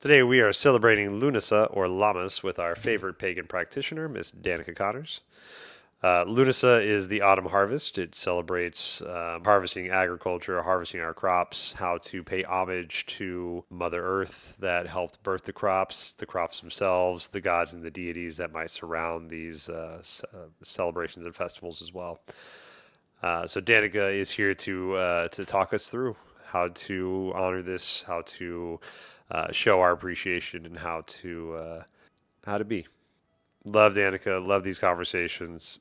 Today we are celebrating Lughnasadh or Lamas with our favorite pagan practitioner, Miss Danica Connors. Lughnasadh is the autumn harvest. It celebrates harvesting agriculture, harvesting our crops, how to pay homage to Mother Earth that helped birth the crops themselves, the gods and the deities that might surround these celebrations and festivals as well. So Danica is here to talk us through how to honor this, how to show our appreciation, and how to be. Love Danica. Love these conversations.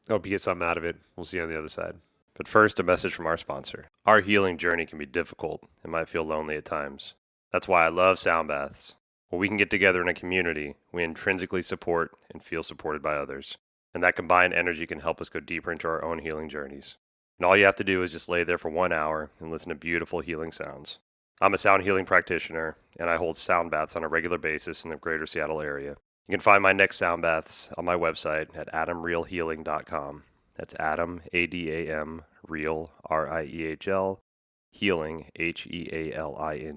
Hope you get something out of it. We'll see you on the other side. But first, a message from our sponsor. Our healing journey can be difficult and might feel lonely at times. That's why I love sound baths. When we can get together in a community, we intrinsically support and feel supported by others. And that combined energy can help us go deeper into our own healing journeys. And all you have to do is just lay there for 1 hour and listen to beautiful healing sounds. I'm a sound healing practitioner, and I hold sound baths on a regular basis in the greater Seattle area. You can find my next sound baths on my website at adamrealhealing.com. That's Adam, A-D-A-M, Real, R-I-E-H-L, Healing, Healing.com.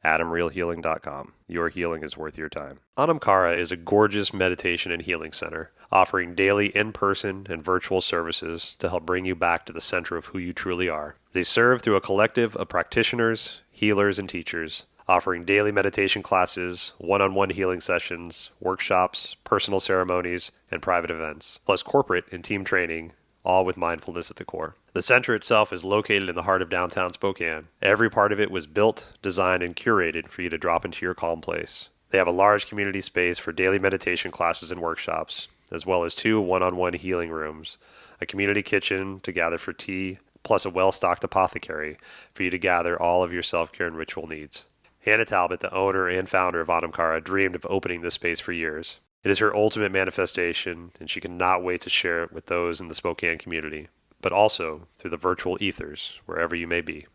AdamRealHealing.com. Your healing is worth your time. Anamkara is a gorgeous meditation and healing center, offering daily in-person and virtual services to help bring you back to the center of who you truly are. They serve through a collective of practitioners, healers, and teachers, offering daily meditation classes, one-on-one healing sessions, workshops, personal ceremonies, and private events, plus corporate and team training, all with mindfulness at the core. The center itself is located in the heart of downtown Spokane. Every part of it was built, designed, and curated for you to drop into your calm place. They have a large community space for daily meditation classes and workshops, as well as 2 one-on-one healing rooms, a community kitchen to gather for tea, plus a well-stocked apothecary for you to gather all of your self-care and ritual needs. Hannah Talbot, the owner and founder of Anamkara, dreamed of opening this space for years. It is her ultimate manifestation, and she cannot wait to share it with those in the Spokane community, but also through the virtual ethers, wherever you may be.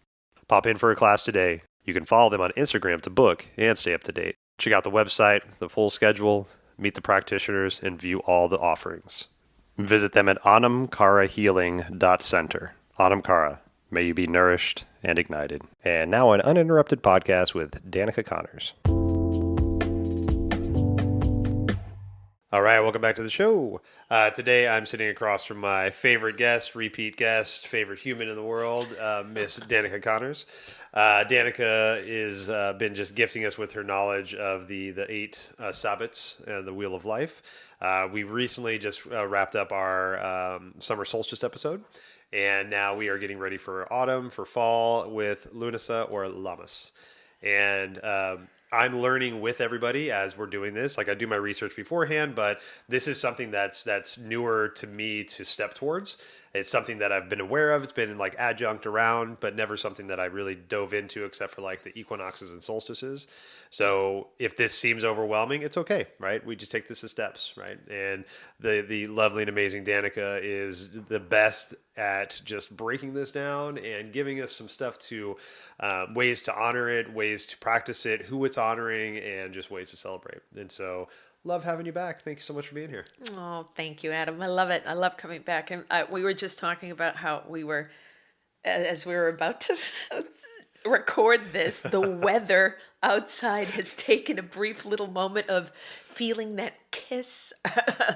Pop in for a class today. You can follow them on Instagram to book and stay up to date. Check out the website, the full schedule, meet the practitioners, and view all the offerings. Visit them at anamkarahealing.center. Anamkara, may you be nourished and ignited. And now an uninterrupted podcast with Danica Connors. All right, welcome back to the show. Today I'm sitting across from my favorite guest, repeat guest, favorite human in the world, Miss Danica Connors. Danica is been just gifting us with her knowledge of the 8 Sabbats and the Wheel of Life. We recently just wrapped up our summer solstice episode, and now we are getting ready for autumn, for fall with Lughnasadh or Lamas. And I'm learning with everybody as we're doing this. Like, I do my research beforehand, but this is something that's newer to me to step towards. It's something that I've been aware of. It's been like adjunct around, but never something that I really dove into except for like the equinoxes and solstices. So if this seems overwhelming, it's okay, right? We just take this as steps, right? And the lovely and amazing Danica is the best at just breaking this down and giving us some stuff to ways to honor it, ways to practice it, who it's honoring, and just ways to celebrate. And so love having you back. Thank you so much for being here. Oh, thank you, Adam. I love it. I love coming back. And we were just talking about how we were, as we were about to record this, the weather outside has taken a brief little moment of feeling that kiss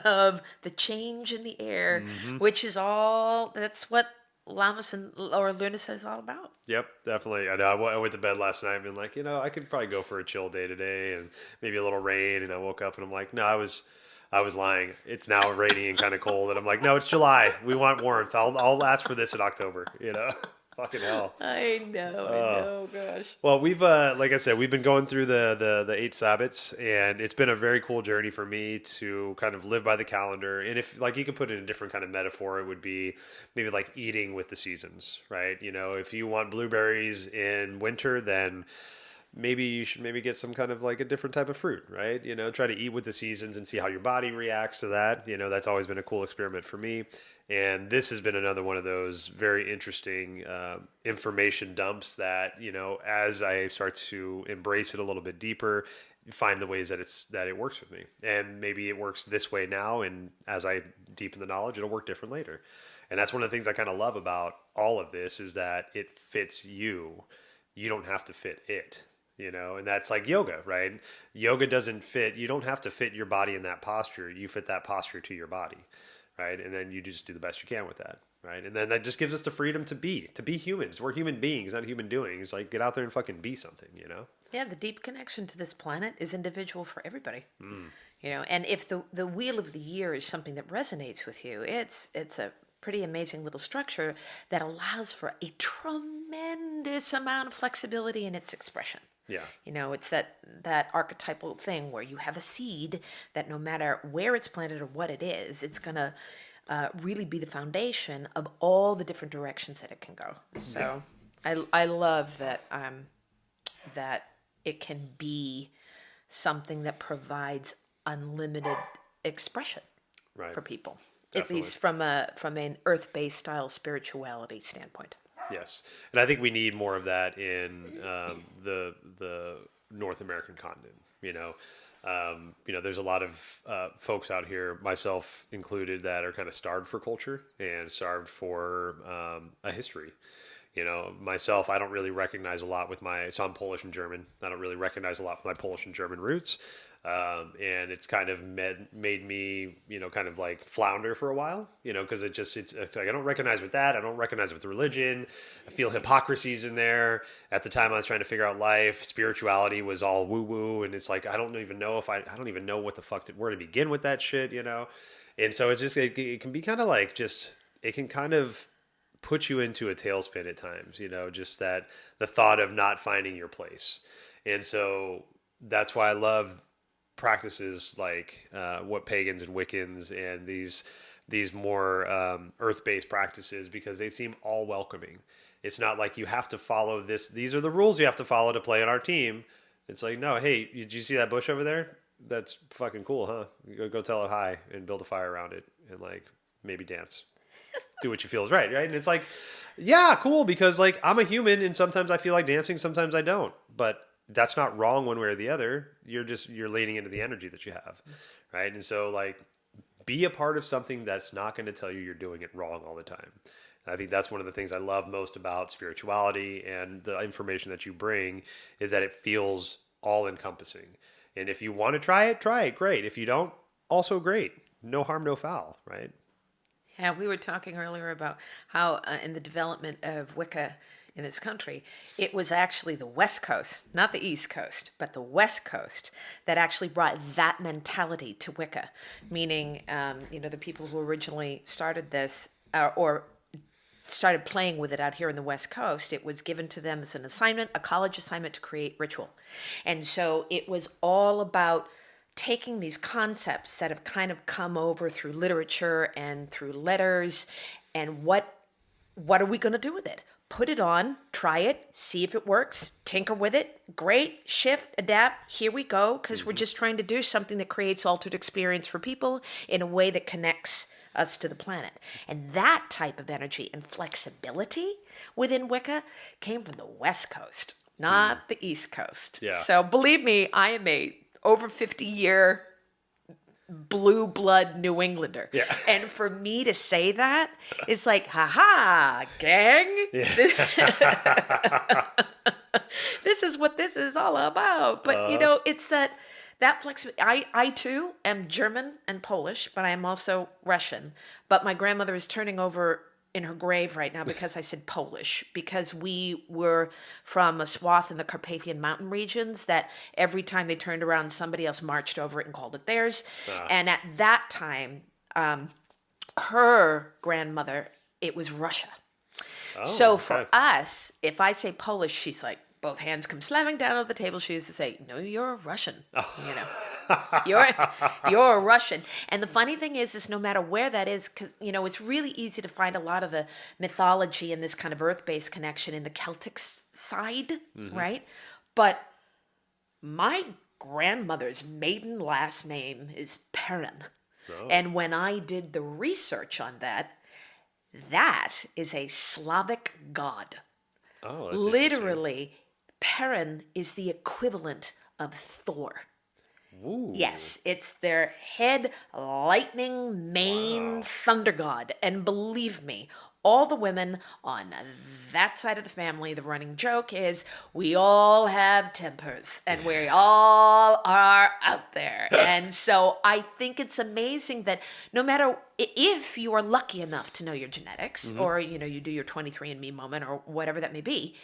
of the change in the air, which is that's what Lamas or Lughnasadh is all about. Yep, definitely. I know. I went to bed last night and been like, I could probably go for a chill day today and maybe a little rain. And I woke up and I'm like, no, I was lying. It's now rainy and kind of cold. And I'm like, no, it's July. We want warmth. I'll ask for this in October. Fucking hell. I know, gosh. Well, we've like I said, we've been going through the 8 Sabbats, and it's been a very cool journey for me to kind of live by the calendar. And if like you could put it in a different kind of metaphor, it would be maybe like eating with the seasons, right? If you want blueberries in winter, then maybe you should get some kind of like a different type of fruit, right? Try to eat with the seasons and see how your body reacts to that. That's always been a cool experiment for me. And this has been another one of those very interesting information dumps that, as I start to embrace it a little bit deeper, find the ways that it works with me. And maybe it works this way now, and as I deepen the knowledge, it'll work different later. And that's one of the things I kind of love about all of this is that it fits you. You don't have to fit it. and that's like yoga, right? Yoga doesn't fit. You don't have to fit your body in that posture. You fit that posture to your body, right? And then you just do the best you can with that, right? And then that just gives us the freedom to be humans. We're human beings, not human doings. Like, get out there and fucking be something. Yeah, the deep connection to this planet is individual for everybody. And if the wheel of the year is something that resonates with you, it's a pretty amazing little structure that allows for a tremendous amount of flexibility in its expression. Yeah. It's that archetypal thing where you have a seed that no matter where it's planted or what it is, it's going to really be the foundation of all the different directions that it can go. So I love that that it can be something that provides unlimited expression for people, Definitely. at least from an earth-based style spirituality standpoint. Yes, and I think we need more of that in the North American continent. There's a lot of folks out here, myself included, that are kind of starved for culture and starved for a history. Myself, I don't really recognize a lot with so I'm Polish and German. I don't really recognize a lot with my Polish and German roots. And it's kind of made me, kind of like flounder for a while, because it's like, I don't recognize with that. I don't recognize it with religion. I feel hypocrisies in there. At the time I was trying to figure out life, spirituality was all woo woo. And it's like, I don't even know what the fuck where to begin with that shit, And so it's just, it can be kind of like it can kind of put you into a tailspin at times, just that the thought of not finding your place. And so that's why I love practices like what pagans and Wiccans and these more earth-based practices, because they seem all welcoming. It's not like you have to follow this. These are the rules you have to follow to play on our team. It's like, no, hey, did you see that bush over there? That's fucking cool, huh? Go tell it hi and build a fire around it and like maybe dance. Do what you feel is right? And it's like, yeah, cool, because like I'm a human and sometimes I feel like dancing, sometimes I don't. But that's not wrong one way or the other. You're leaning into the energy that you have, right? And so like be a part of something that's not going to tell you you're doing it wrong all the time. And I think that's one of the things I love most about spirituality and the information that you bring is that it feels all encompassing. And if you want to try it, great. If you don't, also great. No harm, no foul, right? Yeah, we were talking earlier about how in the development of Wicca in this country, it was actually the West Coast, not the East Coast, but the West Coast that actually brought that mentality to Wicca, meaning, the people who originally started this or started playing with it out here in the West Coast, it was given to them as an assignment, a college assignment to create ritual. And so it was all about taking these concepts that have kind of come over through literature and through letters, and what are we going to do with it? Put it on, try it, see if it works, tinker with it. Great, shift, adapt, here we go, because we're just trying to do something that creates altered experience for people in a way that connects us to the planet. And that type of energy and flexibility within Wicca came from the West Coast, not the East Coast. Yeah. So believe me, I am a over 50-year blue blood New Englander. Yeah. And for me to say that, it's like, haha, gang. Yeah. This is what this is all about. But, it's that flexibility. I too am German and Polish, but I am also Russian. But my grandmother is turning over in her grave right now because I said Polish, because we were from a swath in the Carpathian mountain regions that every time they turned around, somebody else marched over it and called it theirs. And at that time, her grandmother, it was Russia. So for us, if I say Polish, she's like, both hands come slamming down on the table. She used to say, no, you're a Russian. You're a Russian. And the funny thing is no matter where that is, because, it's really easy to find a lot of the mythology and this kind of earth-based connection in the Celtic side, right? But my grandmother's maiden last name is Perrin. Oh. And when I did the research on that is a Slavic god. Oh, that's literally, Perrin is the equivalent of Thor. Ooh. Yes, it's their head lightning mane thunder god. And believe me, all the women on that side of the family, the running joke is we all have tempers and we all are out there. And so I think it's amazing that no matter if you are lucky enough to know your genetics or, you know, you do your 23andMe moment or whatever that may be,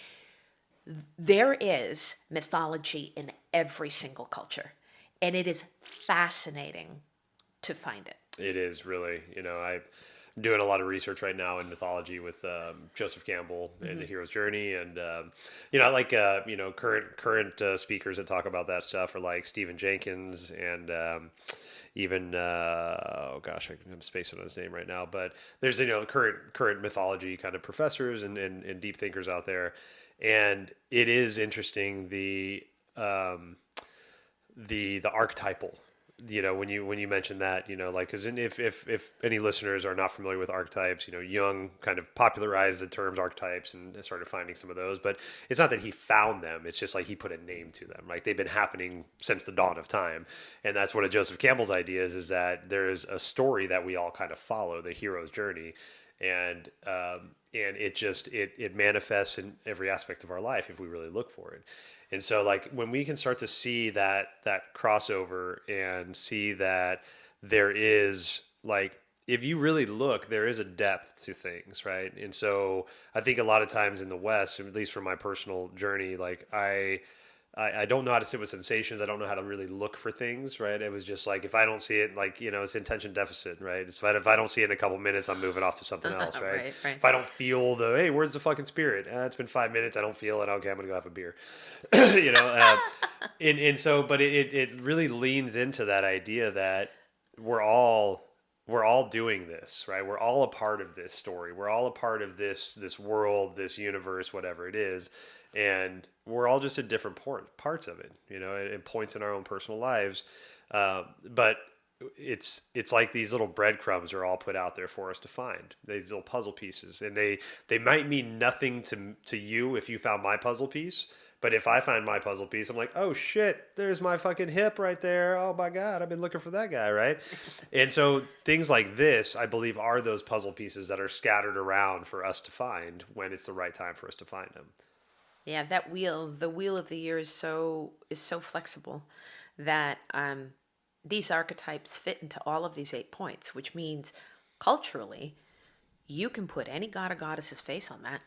there is mythology in every single culture. And it is fascinating to find it. It is really, you know, I'm doing a lot of research right now in mythology with Joseph Campbell and the hero's journey, and you know, I like you know, current speakers that talk about that stuff are like Stephen Jenkins and even oh gosh, I'm spacing on his name right now, but there's, you know, current mythology kind of professors and deep thinkers out there, and it is interesting the archetypal, you know, when you mention that, you know, like, because if any listeners are not familiar with archetypes, you know, Jung kind of popularized the terms archetypes and started finding some of those, but it's not that he found them, it's just like he put a name to them. Like, they've been happening since the dawn of time, and that's one of Joseph Campbell's ideas, is that there's a story that we all kind of follow, the hero's journey, and it just it manifests in every aspect of our life if we really look for it. And so, like, when we can start to see that crossover and see that there is, like, if you really look, there is a depth to things, right? And so I think a lot of times in the West, at least from my personal journey, like, I don't know how to sit with sensations. I don't know how to really look for things, right? It was just like, if I don't see it, like, you know, it's attention deficit, right? It's if I don't see it in a couple minutes, I'm moving off to something else, right? Right. If I don't feel hey, where's the fucking spirit? It's been 5 minutes. I don't feel it. Okay, I'm going to go have a beer. You know? And so, but it really leans into that idea that we're all doing this, right? We're all a part of this story. We're all a part of this world, this universe, whatever it is. And we're all just at different parts of it, you know, at points in our own personal lives. But it's like these little breadcrumbs are all put out there for us to find, these little puzzle pieces, and they might mean nothing to you if you found my puzzle piece. But if I find my puzzle piece, I'm like, oh shit, there's my fucking hip right there. Oh my God, I've been looking for that guy, right? And so things like this, I believe, are those puzzle pieces that are scattered around for us to find when it's the right time for us to find them. Yeah, that the wheel of the year is so flexible that these archetypes fit into all of these 8 points, which means culturally, you can put any god or goddess's face on that.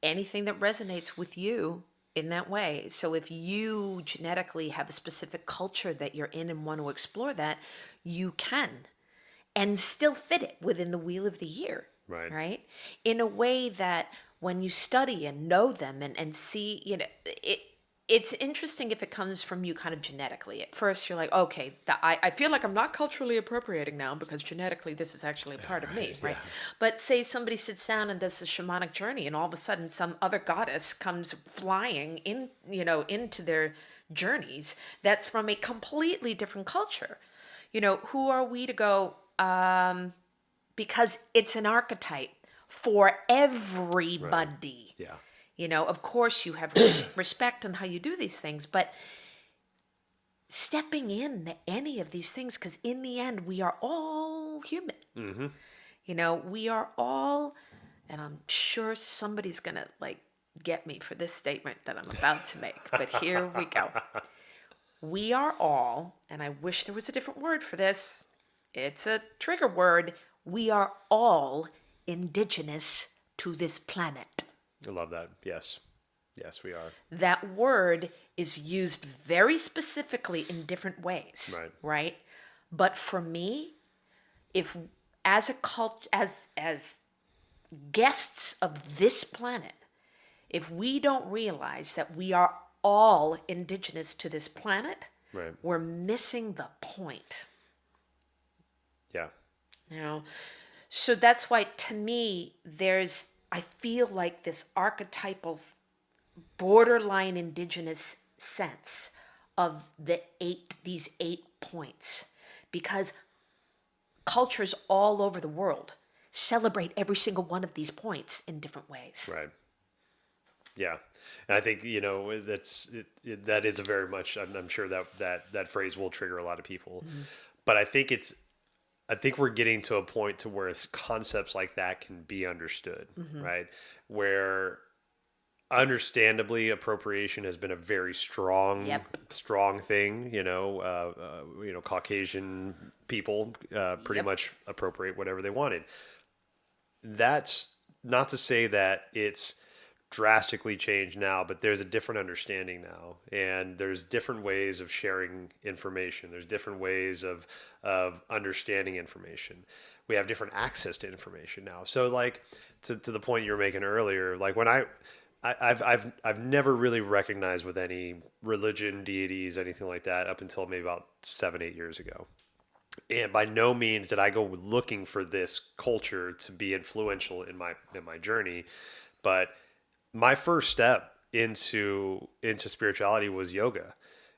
Anything that resonates with you in that way. So if you genetically have a specific culture that you're in and want to explore that, you can, and still fit it within the wheel of the year. Right? In a way that when you study and know them and see, you know, it's interesting if it comes from you kind of genetically. At first you're like, okay, I feel like I'm not culturally appropriating now because genetically this is actually a part of me, right? Yeah. But say somebody sits down and does a shamanic journey and all of a sudden some other goddess comes flying in, you know, into their journeys that's from a completely different culture. You know, who are we to go, because it's an archetype for everybody. Right. Yeah. You know, of course you have respect on how you do these things, but stepping in any of these things, because in the end, we are all human. Mm-hmm. You know, we are all, and I'm sure somebody's going to, like, get me for this statement that I'm about to make, but here we go. We are all, and I wish there was a different word for this, it's a trigger word, we are all indigenous to this planet. I love that. Yes. Yes, we are. That word is used very specifically in different ways. Right? But for me, if as a cult, as guests of this planet, if we don't realize that we are all indigenous to this planet, we're missing the point. Yeah. You know? So that's why, to me, I feel like this archetypal, borderline indigenous sense of these 8 points, because cultures all over the world celebrate every single one of these points in different ways. Right. Yeah. And I think, you know, that is a very much, I'm sure that phrase will trigger a lot of people. Mm-hmm. But I think it's I think we're getting to a point to where concepts like that can be understood, right? Where understandably appropriation has been a very Yep. strong thing. Caucasian people pretty Yep. much appropriate whatever they wanted. That's not to say that it's drastically changed now, but there's a different understanding now, and there's different ways of sharing information. There's different ways of understanding information. We have different access to information now. So, like to the point you were making earlier, like when I've never really recognized with any religion, deities, anything like that up until maybe about 7-8 years ago. And by no means did I go looking for this culture to be influential in my journey, but my first step into spirituality was yoga,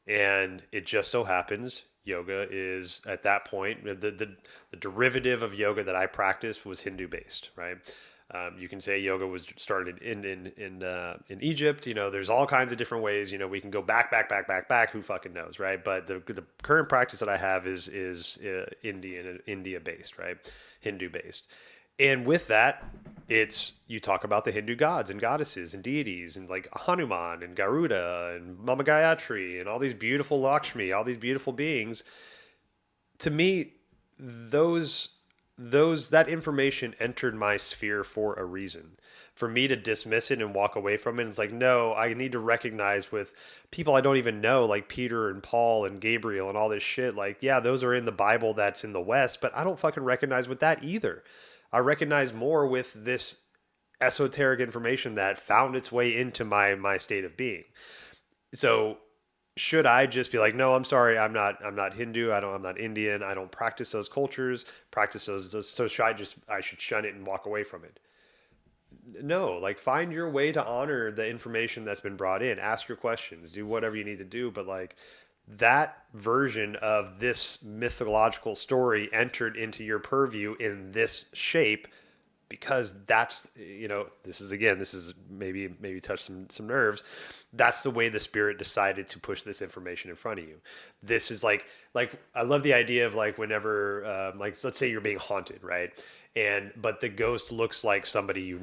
and it just so happens yoga is at that point the derivative of yoga that I practiced was Hindu based, right? You can say yoga was started in Egypt. There's all kinds of different ways. We can go back. Who fucking knows, right? But the current practice that I have is India based, right? Hindu based. And with that, you talk about the Hindu gods and goddesses and deities and like Hanuman and Garuda and Mama Gayatri and all these beautiful Lakshmi, all these beautiful beings. To me, that information entered my sphere for a reason. For me to dismiss it and walk away from it, it's like, no, I need to recognize with people I don't even know, like Peter and Paul and Gabriel and all this shit. Like, yeah, those are in the Bible that's in the West, but I don't fucking recognize with that either. I recognize more with this esoteric information that found its way into my state of being. So should I just be like, no, I'm sorry, I'm not Hindu, I'm not Indian, I don't practice those cultures, so I should shun it and walk away from it? No, like find your way to honor the information that's been brought in, ask your questions, do whatever you need to do, but like that version of this mythological story entered into your purview in this shape because that's, this is maybe touch some nerves. That's the way the spirit decided to push this information in front of you. This is like I love the idea of like whenever let's say you're being haunted, right? But the ghost looks like somebody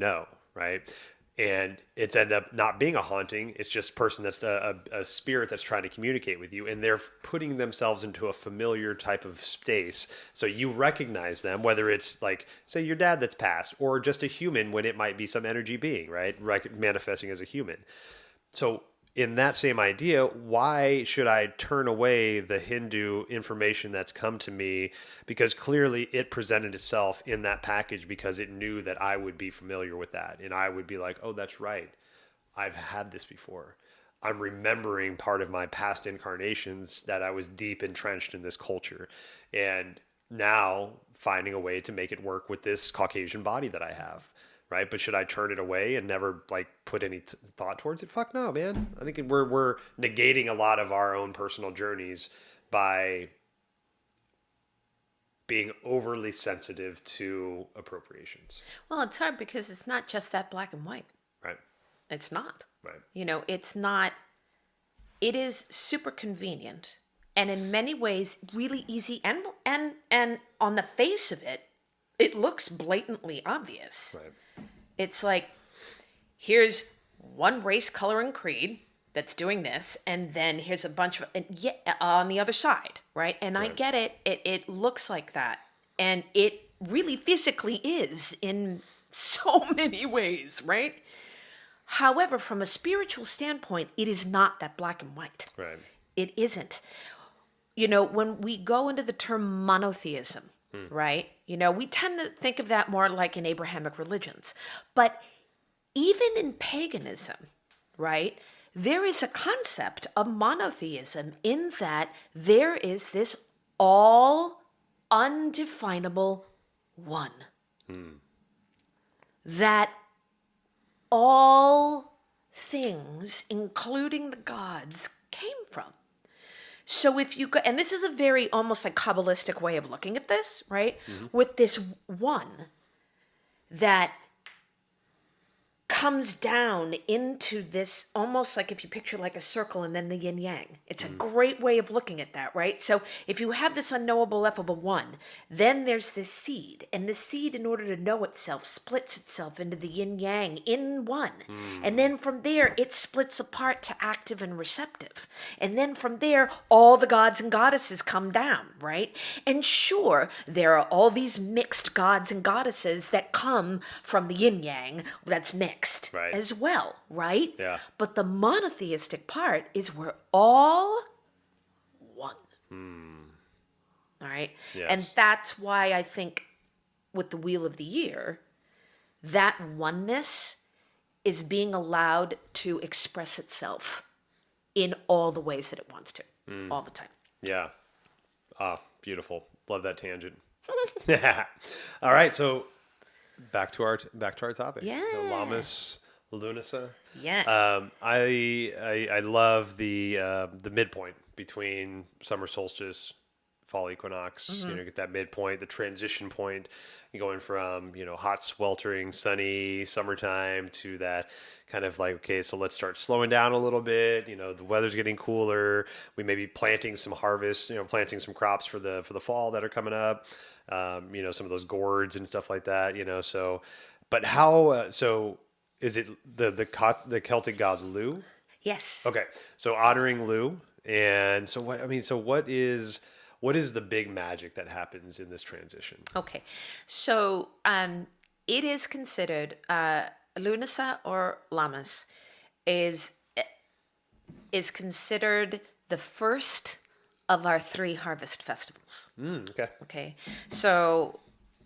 right? And it's end up not being a haunting. It's just a person that's a spirit that's trying to communicate with you, and they're putting themselves into a familiar type of space. So you recognize them, whether it's like, say, your dad that's passed, or just a human when it might be some energy being, right? Manifesting as a human. So in that same idea, why should I turn away the Hindu information that's come to me? Because clearly it presented itself in that package because it knew that I would be familiar with that. And I would be like, oh, that's right. I've had this before. I'm remembering part of my past incarnations that I was deep entrenched in this culture. And now finding a way to make it work with this Caucasian body that I have. Right, but should I turn it away and never like put any thought towards it? Fuck no, man. I think we're negating a lot of our own personal journeys by being overly sensitive to appropriations. Well, it's hard because it's not just that black and white. Right. It's not. Right. It's not. It is super convenient and in many ways really easy and on the face of it, it looks blatantly obvious. Right. It's like, here's one race, color, and creed that's doing this, and then here's a bunch of on the other side, right? And right. I get it. It looks like that, and it really physically is in so many ways, right? However, from a spiritual standpoint, it is not that black and white. Right. It isn't. When we go into the term monotheism, right? We tend to think of that more like in Abrahamic religions. But even in paganism, right, there is a concept of monotheism in that there is this all undefinable one. That all things, including the gods, came from. So if you go, and this is a very almost like Kabbalistic way of looking at this, right? Mm-hmm. With this one that comes down into this, almost like if you picture like a circle and then the yin yang. It's a great way of looking at that, right? So if you have this unknowable ineffable one, then there's this seed, and the seed, in order to know itself, splits itself into the yin yang in one. And then from there it splits apart to active and receptive. And then from there all the gods and goddesses come down, right? And sure, there are all these mixed gods and goddesses that come from the yin yang that's mixed Right. as well, right? Yeah. But the monotheistic part is we're all one. All right? Yes. And that's why I think with the Wheel of the Year, that oneness is being allowed to express itself in all the ways that it wants to, all the time. Yeah. Ah, beautiful. Love that tangent. All right, so back to our topic. Yeah. The Lamas, Lughnasadh. Yeah. I love the midpoint between summer solstice, fall equinox. You know, get that midpoint, the transition point, going from hot, sweltering, sunny summertime to that kind of like, okay, so let's start slowing down a little bit. The weather's getting cooler. We may be planting some harvest, planting some crops for the fall that are coming up. Some of those gourds and stuff like that. So, but how? So, is it the Celtic god Lugh? Yes. Okay, so honoring Lugh, and so what? I mean, so what is the big magic that happens in this transition? Okay. So it is considered Lughnasadh or Lamas is considered the first of our 3 harvest festivals. Okay. Okay. So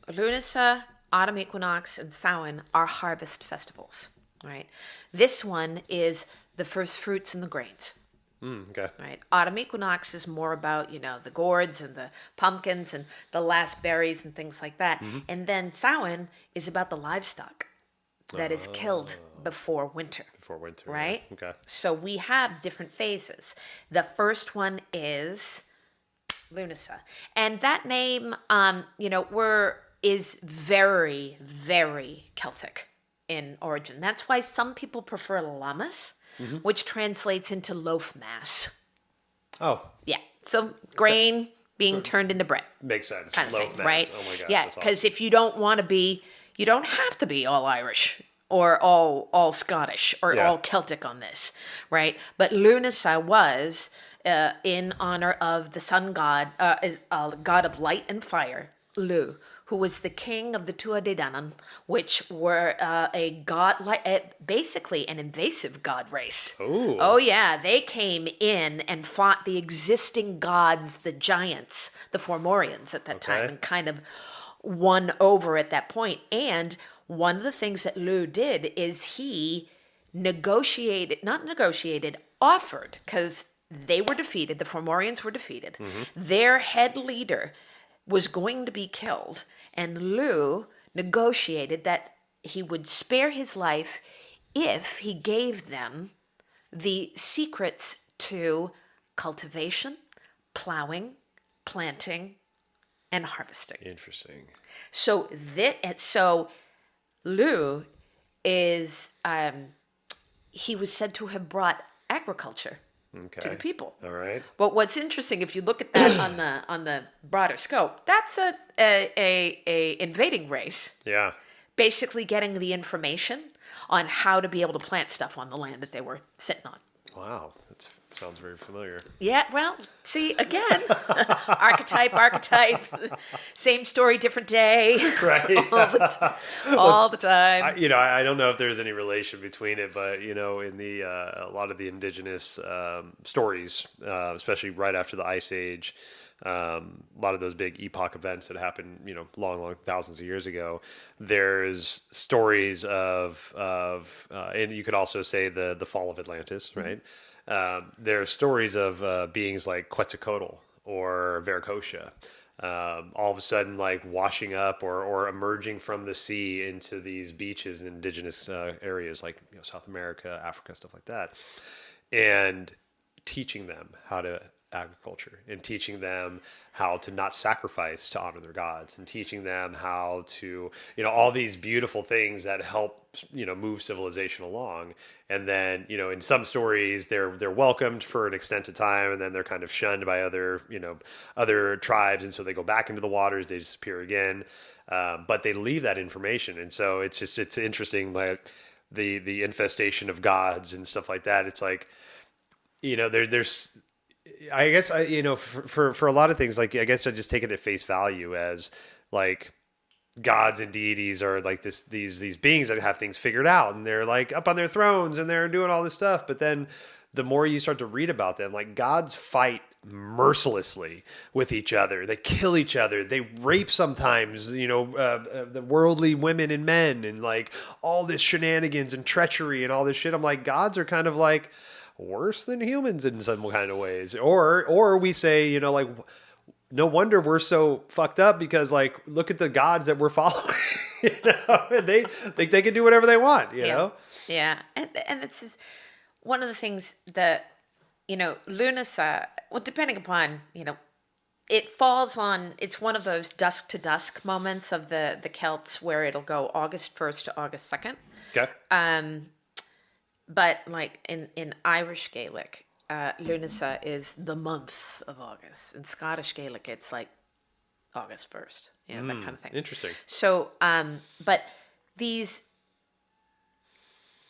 Lughnasadh, autumn equinox, and Samhain are harvest festivals, right? This one is the first fruits and the grains. Okay. Right. Autumn equinox is more about, the gourds and the pumpkins and the last berries and things like that. And then Samhain is about the livestock that is killed before winter. Before winter. Right? Yeah. Okay. So we have different phases. The first one is Lughnasadh. And that name, is very, very Celtic in origin. That's why some people prefer Lamas, which translates into loaf mass. Oh, Yeah. So grain being turned into bread. makes sense. Kind of Loaf thing, mass. right? Oh my god. Yeah, that's because awesome. if you don't want to be, you don't have to be all Irish or all Scottish or Yeah. all Celtic on this, right? But Lughnasadh was in honor of the sun god, god of light and fire, Lugh, who was the king of the Tuatha Dé Danann, which were basically an invasive god race. Ooh. Oh yeah, they came in and fought the existing gods, the giants, the Fomorians at that time, Okay. and kind of won over at that point. And one of the things that Lugh did is he offered, because they were defeated, the Fomorians were defeated. Their head leader was going to be killed, and Lugh negotiated that he would spare his life if he gave them the secrets to cultivation, plowing, planting, and harvesting. Interesting. So Lugh is he was said to have brought agriculture Okay. to the people. All right. But what's interesting, if you look at that on the broader scope, that's a invading race, Yeah. basically getting the information on how to be able to plant stuff on the land that they were sitting on. Wow. That sounds very familiar. Yeah, well, see, again, archetype, same story, different day, Right. all the time. I don't know if there's any relation between it, but in the a lot of the indigenous stories, especially right after the Ice Age, a lot of those big epoch events that happened, long thousands of years ago. There's stories of and you could also say the fall of Atlantis, right? There are stories of beings like Quetzalcoatl or Viracocha, all of a sudden like washing up or emerging from the sea into these beaches in indigenous areas like South America, Africa, stuff like that, and teaching them how to agriculture and teaching them how to not sacrifice to honor their gods, and teaching them how to, all these beautiful things that help, move civilization along. And then, in some stories they're welcomed for an extended time, and then they're kind of shunned by other tribes. And so they go back into the waters, they disappear again. But they leave that information. And so it's interesting, like the infestation of gods and stuff like that. It's like, there's, I guess for a lot of things, like, I guess I just take it at face value as like gods and deities are like these beings that have things figured out, and they're like up on their thrones and they're doing all this stuff. But then the more you start to read about them, like, gods fight mercilessly with each other. They kill each other. They rape sometimes, the worldly women and men, and like all this shenanigans and treachery and all this shit. I'm like, gods are kind of like worse than humans in some kind of ways. Or we say, like, no wonder we're so fucked up, because like, look at the gods that we're following. And they think they can do whatever they want, know? Yeah. And it's one of the things that, Lughnasadh, well, depending upon, it falls on, it's one of those dusk to dusk moments of the Celts where it'll go August 1st to August 2nd. Okay. But like in Irish Gaelic, Lughnasadh is the month of August. In Scottish Gaelic, it's like August 1st, that kind of thing. Interesting. So, but these,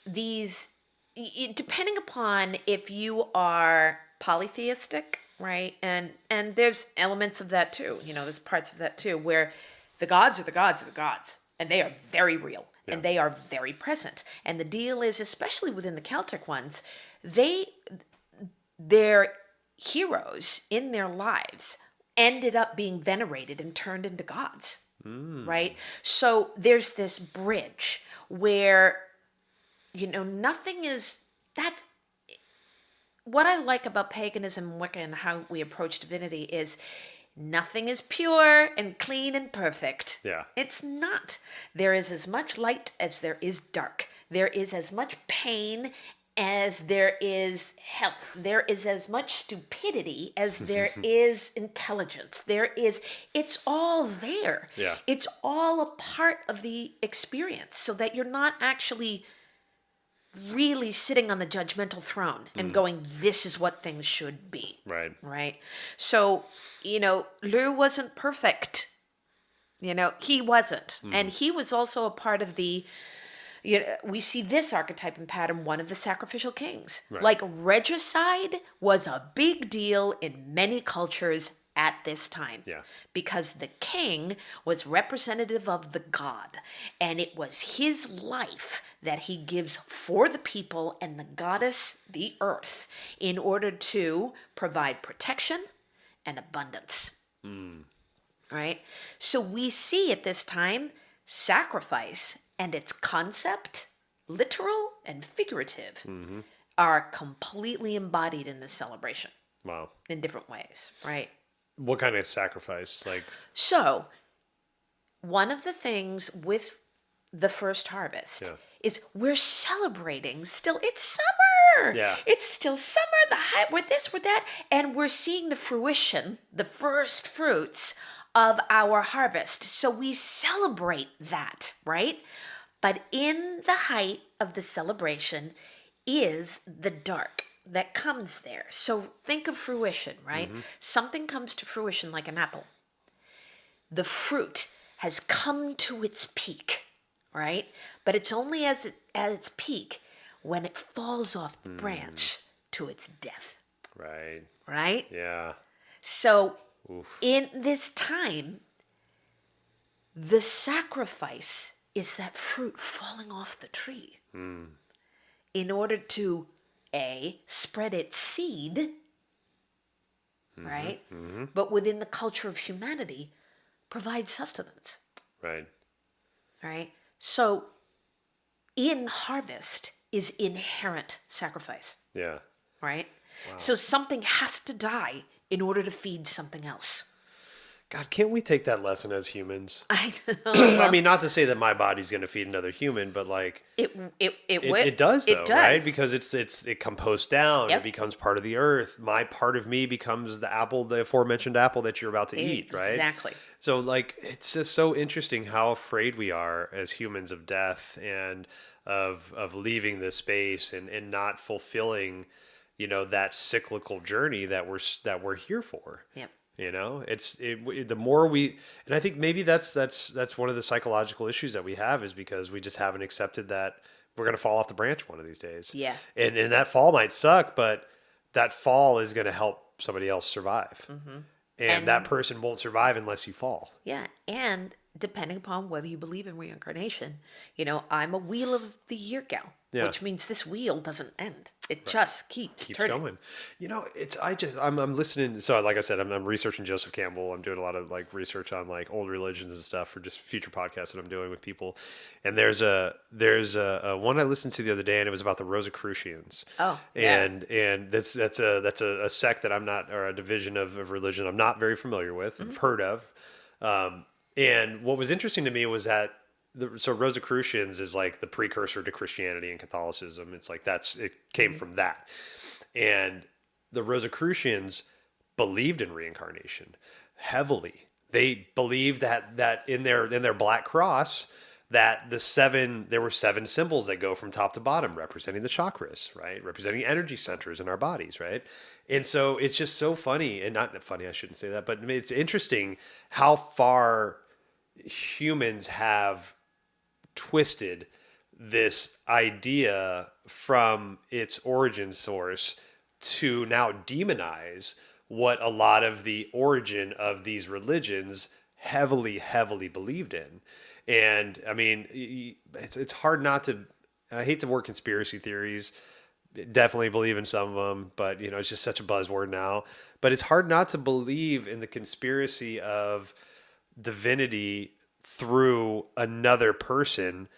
depending upon if you are polytheistic, right? And there's elements of that too. There's parts of that too, where the gods are the gods of the gods, and they are very real. Yeah. And they are very present. And the deal is, especially within the Celtic ones, their heroes in their lives ended up being venerated and turned into gods, right? So there's this bridge where, nothing is that. What I like about paganism and Wicca and how we approach divinity is nothing is pure and clean and perfect. Yeah. It's not. There is as much light as there is dark. There is as much pain as there is health. There is as much stupidity as there is intelligence. It's all there. Yeah. It's all a part of the experience, so that you're not actually really sitting on the judgmental throne and going, this is what things should be. Right. Right. So, Lugh wasn't perfect. He wasn't. And he was also a part of the, we see this archetype and pattern, one of the sacrificial kings. Right. Like, regicide was a big deal in many cultures at this time. Yeah. Because the king was representative of the god, and it was his life that he gives for the people and the goddess, the earth, in order to provide protection and abundance. Right? So we see at this time sacrifice and its concept, literal and figurative, are completely embodied in this celebration. Wow. In different ways, right? What kind of sacrifice? Like, so one of the things with the first harvest is we're celebrating still. It's summer. Yeah. It's still summer. We're this, we're that. And we're seeing the fruition, the first fruits of our harvest. So we celebrate that, right? But in the height of the celebration is the dark that comes there. So think of fruition, right? Something comes to fruition like an apple. The fruit has come to its peak, right? But it's only at its peak when it falls off the branch to its death. right. Right? Yeah. So in this time, the sacrifice is that fruit falling off the tree in order to spread its seed, right? But within the culture of humanity, provide sustenance. Right. Right? So in harvest is inherent sacrifice. Yeah. Right? Wow. So something has to die in order to feed something else. God, can't we take that lesson as humans? I know. I Well, mean, not to say that my body's going to feed another human, but like it does though, it right? does. Because it composts down, it Yep. becomes part of the earth. My part of me becomes the apple, the aforementioned apple that you're about to eat, right? Exactly. So like it's just so interesting how afraid we are as humans of death and of leaving this space and not fulfilling, that cyclical journey that we're here for. Yep. The more we, and I think maybe that's one of the psychological issues that we have is because we just haven't accepted that we're going to fall off the branch one of these days. Yeah. And that fall might suck, but that fall is going to help somebody else survive. And that person won't survive unless you fall. Yeah, and depending upon whether you believe in reincarnation, I'm a wheel of the year gal, Yeah. which means this wheel doesn't end. It just keeps turning. Going. I'm listening. So like I said, I'm researching Joseph Campbell. I'm doing a lot of like research on like old religions and stuff for just future podcasts that I'm doing with people. And there's a one I listened to the other day, and it was about the Rosicrucians. Oh, yeah. And that's a sect that I'm not, or a division of religion I'm not very familiar with. I've heard of. And what was interesting to me was that so Rosicrucians is like the precursor to Christianity and Catholicism. It's like it came from that. And the Rosicrucians believed in reincarnation heavily. They believed that in their black cross that there were 7 symbols that go from top to bottom representing the chakras, right? Representing energy centers in our bodies, right? And so it's just so funny, and not funny, I shouldn't say that, but I mean, it's interesting how far humans have twisted this idea from its origin source to now demonize what a lot of the origin of these religions heavily believed in. And I mean, it's hard not to, I hate the word conspiracy theories. Definitely believe in some of them, but it's just such a buzzword now. But it's hard not to believe in the conspiracy of divinity through another person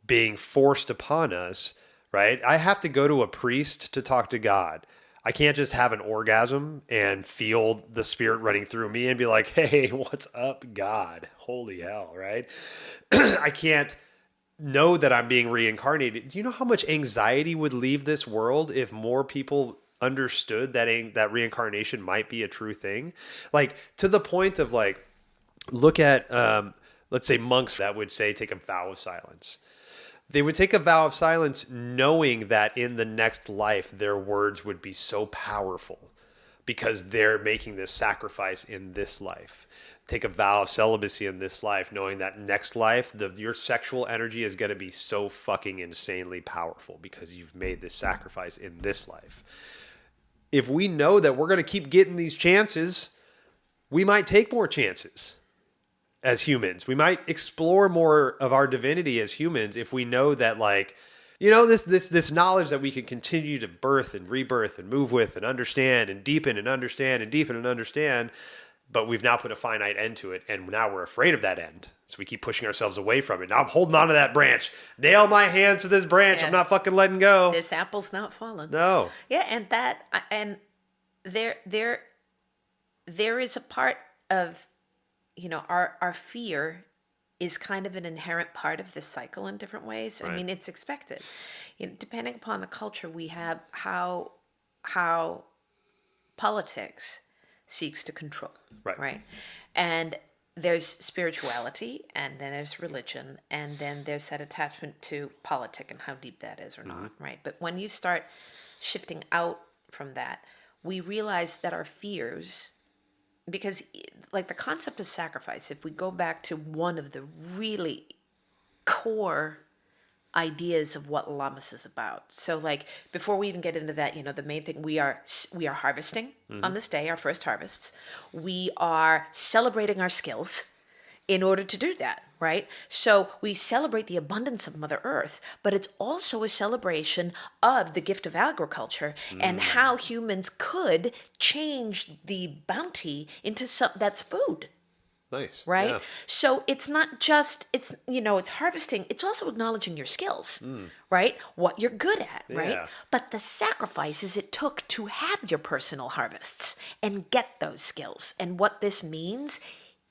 being forced upon us, right? I have to go to a priest to talk to God. I can't just have an orgasm and feel the spirit running through me and be like, hey, what's up, God? Holy hell, right? I can't know that I'm being reincarnated. Do you know how much anxiety would leave this world if more people understood that reincarnation might be a true thing? Like, to the point of like, look at, let's say monks that would say, take a vow of silence. They would take a vow of silence knowing that in the next life, their words would be so powerful because they're making this sacrifice in this life. Take a vow of celibacy in this life, knowing that next life, your sexual energy is going to be so fucking insanely powerful because you've made this sacrifice in this life. If we know that we're going to keep getting these chances, we might take more chances. As humans, we might explore more of our divinity as humans if we know that, like, this knowledge that we can continue to birth and rebirth and move with and understand and deepen and understand and deepen and understand, but we've now put a finite end to it, and now we're afraid of that end, so we keep pushing ourselves away from it. Now I'm holding on to that branch. Nail my hands to this branch. Yeah. I'm not fucking letting go. This apple's not falling. No. Yeah, and there is a part of our fear is kind of an inherent part of this cycle in different ways. Right. I mean, it's expected. Depending upon the culture we have, how politics seeks to control. Right. And there's spirituality, and then there's religion, and then there's that attachment to politic and how deep that is or not. Right. But when you start shifting out from that, we realize that our fears, because like the concept of sacrifice, if we go back to one of the really core ideas of what Lamas is about. So like before we even get into that, the main thing, we are harvesting on this day, our first harvests. We are celebrating our skills in order to do that, right? So we celebrate the abundance of Mother Earth, but it's also a celebration of the gift of agriculture and how humans could change the bounty into something that's food. Nice. Right? Yeah. So it's not just, it's harvesting, it's also acknowledging your skills, right? What you're good at, right? Yeah. But the sacrifices it took to have your personal harvests and get those skills. And what this means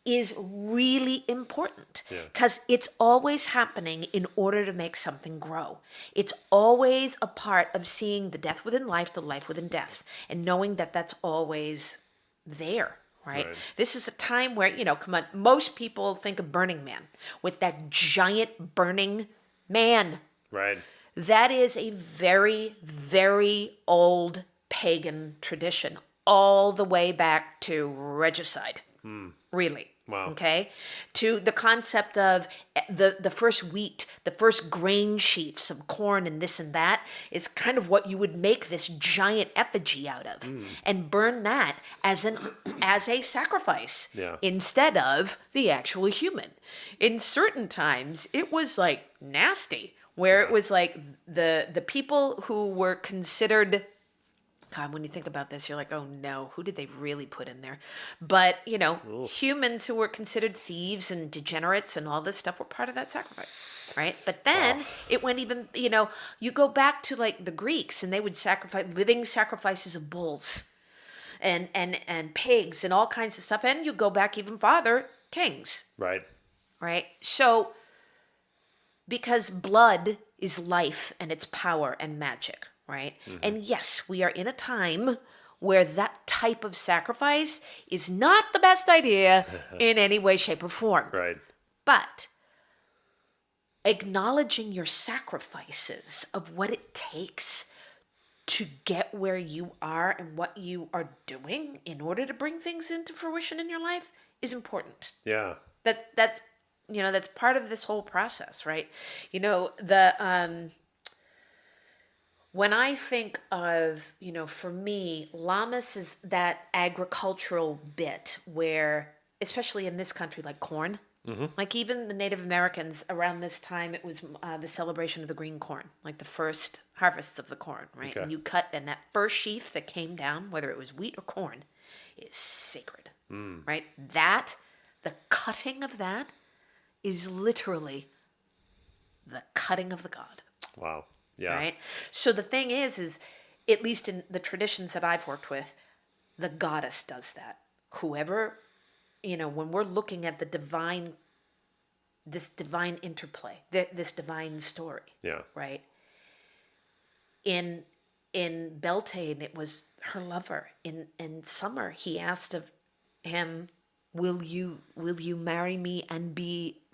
is really important Yeah. because it's always happening in order to make something grow. It's always a part of seeing the death within life, the life within death, and knowing that that's always there. Right? Right. This is a time where, come on, most people think of Burning Man with that giant burning man. Right. That is a very, very old pagan tradition, all the way back to regicide. Really. Wow. Okay. To the concept of the first wheat, the first grain sheafs of corn and this and that is kind of what you would make this giant effigy out of and burn that as a sacrifice Yeah. instead of the actual human. In certain times, it was like nasty, where it was like the people who were considered, God, when you think about this, you're like, oh no, who did they really put in there? But, humans who were considered thieves and degenerates and all this stuff were part of that sacrifice, right? But then it went even, you go back to like the Greeks and they would sacrifice living sacrifices of bulls and pigs and all kinds of stuff. And you go back even farther, kings, Right. right? So, because blood is life and it's power and magic, right? And yes, we are in a time where that type of sacrifice is not the best idea in any way, shape, or form. Right. But acknowledging your sacrifices of what it takes to get where you are and what you are doing in order to bring things into fruition in your life is important. Yeah. That's part of this whole process, right? When I think of, for me, Lamas is that agricultural bit where, especially in this country, like corn, like even the Native Americans around this time, it was the celebration of the green corn, like the first harvests of the corn, right? Okay. And you cut, and that first sheaf that came down, whether it was wheat or corn, is sacred, right? The cutting of that is literally the cutting of the god. Wow. Yeah. Right? So the thing is at least in the traditions that I've worked with, the goddess does that. Whoever, when we're looking at this divine interplay, this divine story, Yeah. right? In Beltane, it was her lover. In Summer, he asked of him, will you marry me and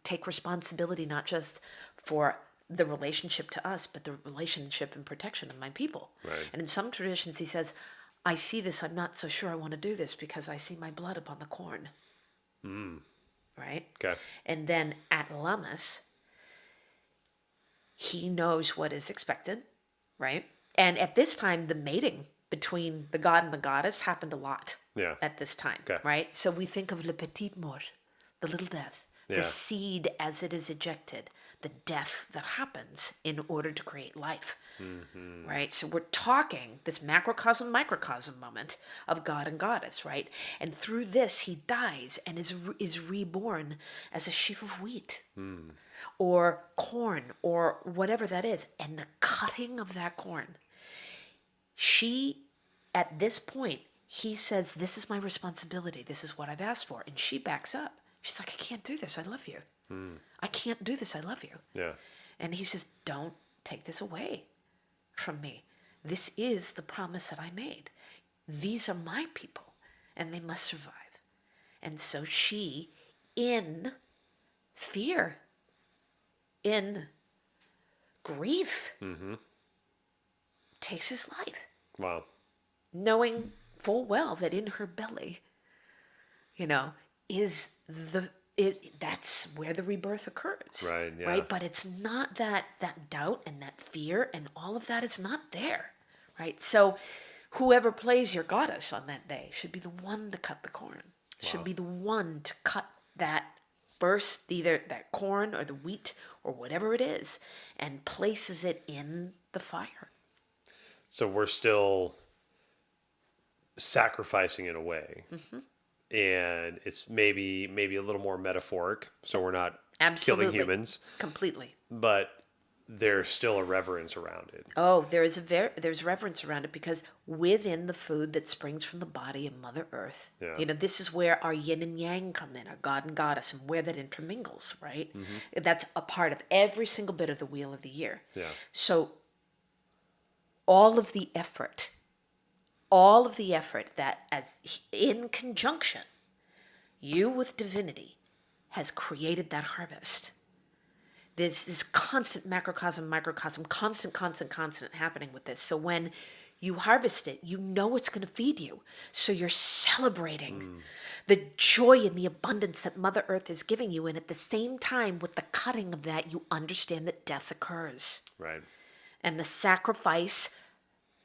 take responsibility not just for the relationship to us, but the relationship and protection of my people. Right. And in some traditions, he says, I see this, I'm not so sure I want to do this because I see my blood upon the corn. Right? Okay. And then at Lamas, he knows what is expected, right? And at this time, the mating between the god and the goddess happened a lot. Yeah. At this time, Okay. right? So we think of le petit mort, the little death, Yeah. the seed as it is ejected, the death that happens in order to create life, right? So we're talking this macrocosm, microcosm moment of God and goddess, right? And through this, he dies and is reborn as a sheaf of wheat or corn or whatever that is. And the cutting of that corn, at this point, he says, this is my responsibility. This is what I've asked for. And she backs up. She's like, I can't do this. I love you. I can't do this. I love you. Yeah. And he says, don't take this away from me. This is the promise that I made. These are my people, and they must survive. And so she, in fear, in grief, takes his life. Wow. Knowing full well that in her belly, that's where the rebirth occurs. Right, yeah. Right? But it's not that doubt and that fear and all of that is not there. Right? So whoever plays your goddess on that day should be the one to cut the corn. Should be the one to cut that first, either that corn or the wheat or whatever it is, and places it in the fire. So we're still sacrificing in a way. And it's maybe a little more metaphoric, so we're not Absolutely. killing humans. Completely. But there's still a reverence around it. Oh, there's reverence around it because within the food that springs from the body of Mother Earth, Yeah. this is where our yin and yang come in, our God and Goddess, and where that intermingles, right? That's a part of every single bit of the Wheel of the Year. Yeah. So all of the effort that as in conjunction, you with divinity has created that harvest. There's this constant macrocosm, microcosm, constant happening with this. So when you harvest it, you know it's going to feed you. So you're celebrating the joy and the abundance that Mother Earth is giving you. And at the same time, with the cutting of that, you understand that death occurs. Right. And the sacrifice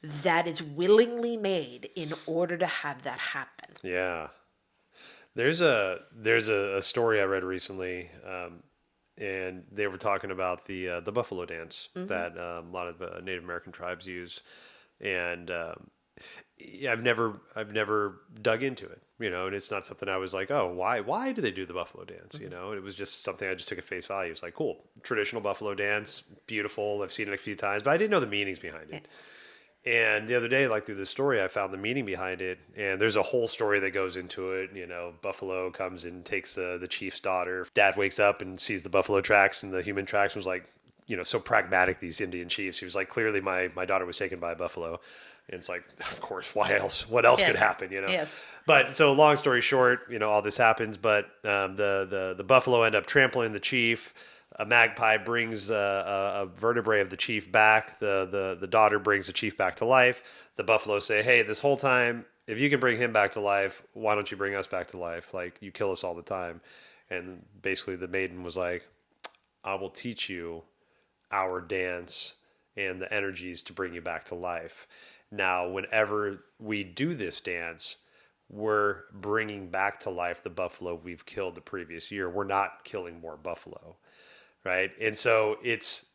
that is willingly made in order to have that happen. Yeah. There's a story I read recently, and they were talking about the buffalo dance that a lot of Native American tribes use, and yeah, I've never dug into it, and it's not something I was like, oh, why do they do the buffalo dance? It was just something I just took at face value. It's like, cool, traditional buffalo dance, beautiful. I've seen it a few times, but I didn't know the meanings behind it. And the other day, like through the story, I found the meaning behind it. And there's a whole story that goes into it. Buffalo comes and takes the chief's daughter. Dad wakes up and sees the buffalo tracks and the human tracks, and was like, so pragmatic, these Indian chiefs. He was like, clearly my daughter was taken by a buffalo. And it's like, of course, why else? What else could happen, Yes. But so long story short, all this happens. But the buffalo end up trampling the chief. A magpie brings a vertebrae of the chief back. The daughter brings the chief back to life. The buffalo say, hey, this whole time, if you can bring him back to life, why don't you bring us back to life? Like, you kill us all the time. And basically the maiden was like, I will teach you our dance and the energies to bring you back to life. Now, whenever we do this dance, we're bringing back to life the buffalo we've killed the previous year. We're not killing more buffalo. Right. And so it's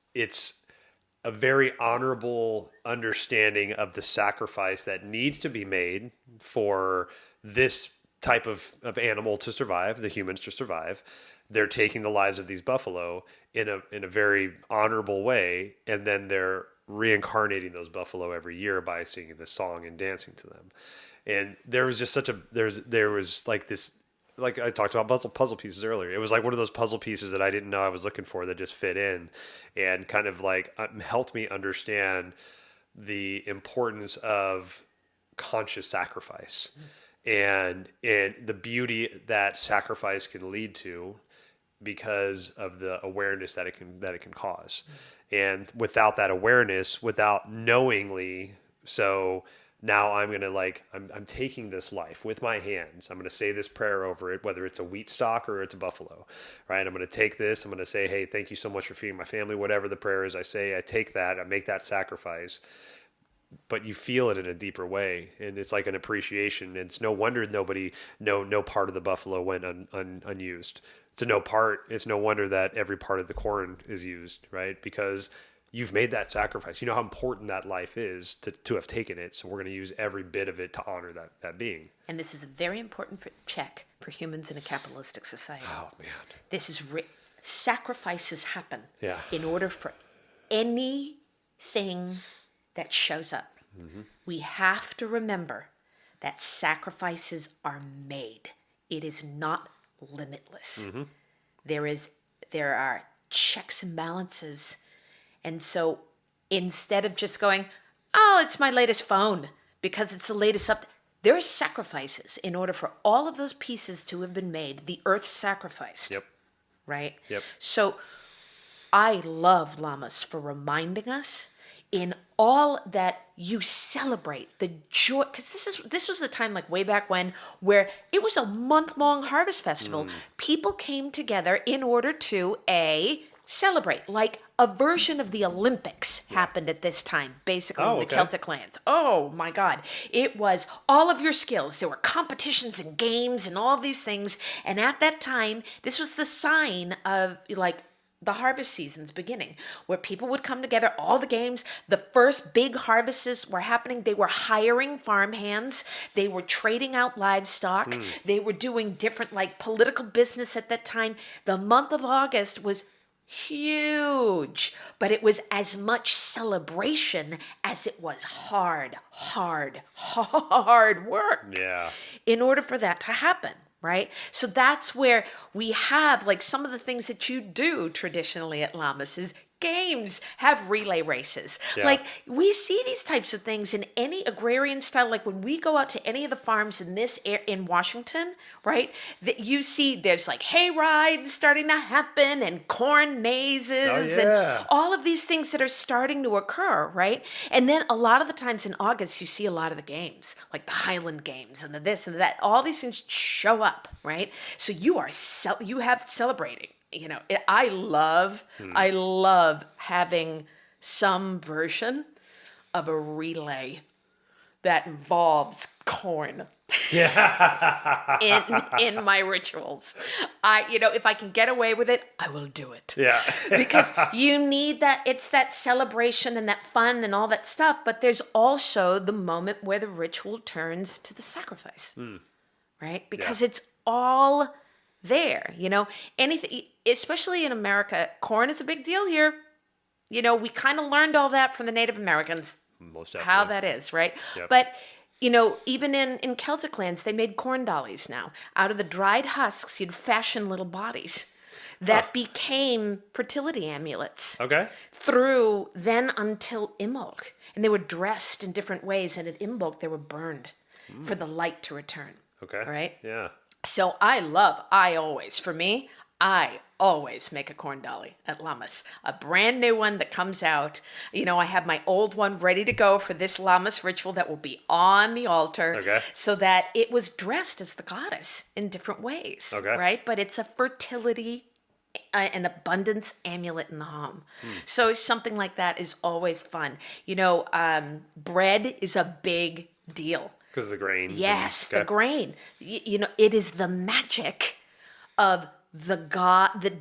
a very honorable understanding of the sacrifice that needs to be made for this type of animal to survive, the humans to survive. They're taking the lives of these buffalo in a very honorable way. And then they're reincarnating those buffalo every year by singing this song and dancing to them. And there was just there was like this, like I talked about puzzle pieces earlier. It was like one of those puzzle pieces that I didn't know I was looking for that just fit in and kind of like helped me understand the importance of conscious sacrifice and the beauty that sacrifice can lead to because of the awareness that it can cause. And without that awareness, without knowingly, so now I'm going to I'm taking this life with my hands. I'm going to say this prayer over it, whether it's a wheat stalk or it's a buffalo, right? I'm going to take this. I'm going to say, hey, thank you so much for feeding my family. Whatever the prayer is, I take that, I make that sacrifice, but you feel it in a deeper way. And it's like an appreciation. And it's no wonder no part of the buffalo went unused. It's no wonder that every part of the corn is used, right? Because you've made that sacrifice. You know how important that life is to have taken it. So we're going to use every bit of it to honor that being. And this is a very important check for humans in a capitalistic society. Oh, man. This is sacrifices happen in order for anything that shows up. Mm-hmm. We have to remember that sacrifices are made. It is not limitless. Mm-hmm. There are checks and balances. And so instead of just going, oh, it's my latest phone because it's the latest up, there are sacrifices in order for all of those pieces to have been made. The earth sacrificed. Yep. Right? Yep. So I love Lamas for reminding us in all that you celebrate the joy, because this was a time like way back when where it was a month-long harvest festival. People came together in order to celebrate, like a version of the Olympics happened at this time, basically in the Celtic lands. Oh my God. It was all of your skills. There were competitions and games and all of these things. And at that time, this was the sign of like the harvest season's beginning, where people would come together, all the games, the first big harvests were happening. They were hiring farm hands. They were trading out livestock. They were doing different like political business at that time. The month of August was huge, but it was as much celebration as it was hard work Yeah. in order for that to happen, right? So that's where we have like some of the things that you do traditionally at Lamas is games, have relay races. Yeah. Like we see these types of things in any agrarian style. Like when we go out to any of the farms in in Washington, right? That you see there's like hay rides starting to happen and corn mazes and all of these things that are starting to occur, right? And then a lot of the times in August, you see a lot of the games, like the Highland games and the this and that. All these things show up, right? So you have celebrating. I love having some version of a relay that involves corn. Yeah. in my rituals. If I can get away with it, I will do it. Yeah. Because you need that, it's that celebration and that fun and all that stuff, but there's also the moment where the ritual turns to the sacrifice. Right? Because it's all there, anything, especially in America, corn is a big deal here. We kind of learned all that from the Native Americans, Most definitely. how that is, right? Yep. But, even in Celtic lands, they made corn dollies now. Out of the dried husks, you'd fashion little bodies that became fertility amulets. Okay. Through then until Imbolc. And they were dressed in different ways, and at Imbolc, they were burned for the light to return. Okay. Right? Yeah. So I always make a corn dolly at Lamas, a brand new one that comes out. I have my old one ready to go for this Lamas ritual that will be on the altar, so that it was dressed as the goddess in different ways, right? But it's a fertility an abundance amulet in the home. So something like that is always fun. Bread is a big deal. Because of the grains. Yes, the grain. It is the magic of the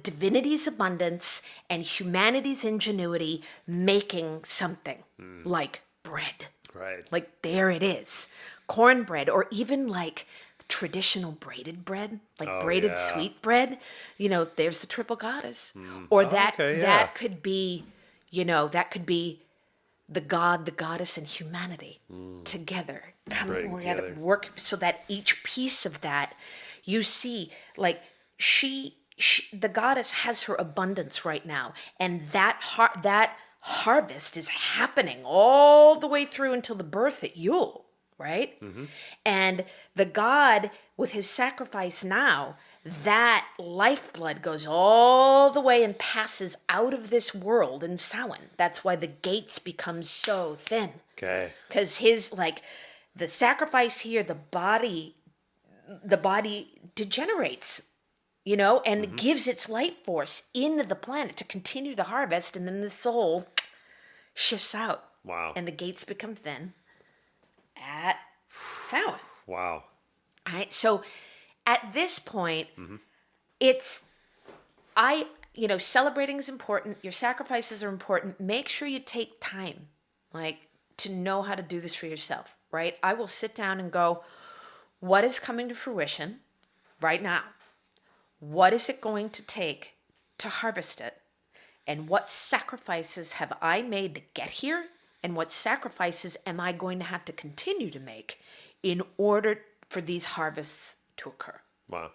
divinity's abundance and humanity's ingenuity making something like bread. Right. Like there it is. Cornbread, or even like traditional braided bread, like braided sweet bread. There's the triple goddess. Or that could be, that could be the god, the goddess, and humanity together, coming together, work so that each piece of that, you see, like she the goddess has her abundance right now, and that harvest is happening all the way through until the birth at Yule, right? And the god, with his sacrifice now, that lifeblood goes all the way and passes out of this world in Samhain. That's why the gates become so thin. Okay. Because the sacrifice here, the body degenerates, and gives its life force into the planet to continue the harvest, and then the soul shifts out. Wow. And the gates become thin at Samhain. Wow. All right. So at this point, celebrating is important. Your sacrifices are important. Make sure you take time, to know how to do this for yourself, right? I will sit down and go, what is coming to fruition right now? What is it going to take to harvest it? And what sacrifices have I made to get here? And what sacrifices am I going to have to continue to make in order for these harvests to occur? Wow.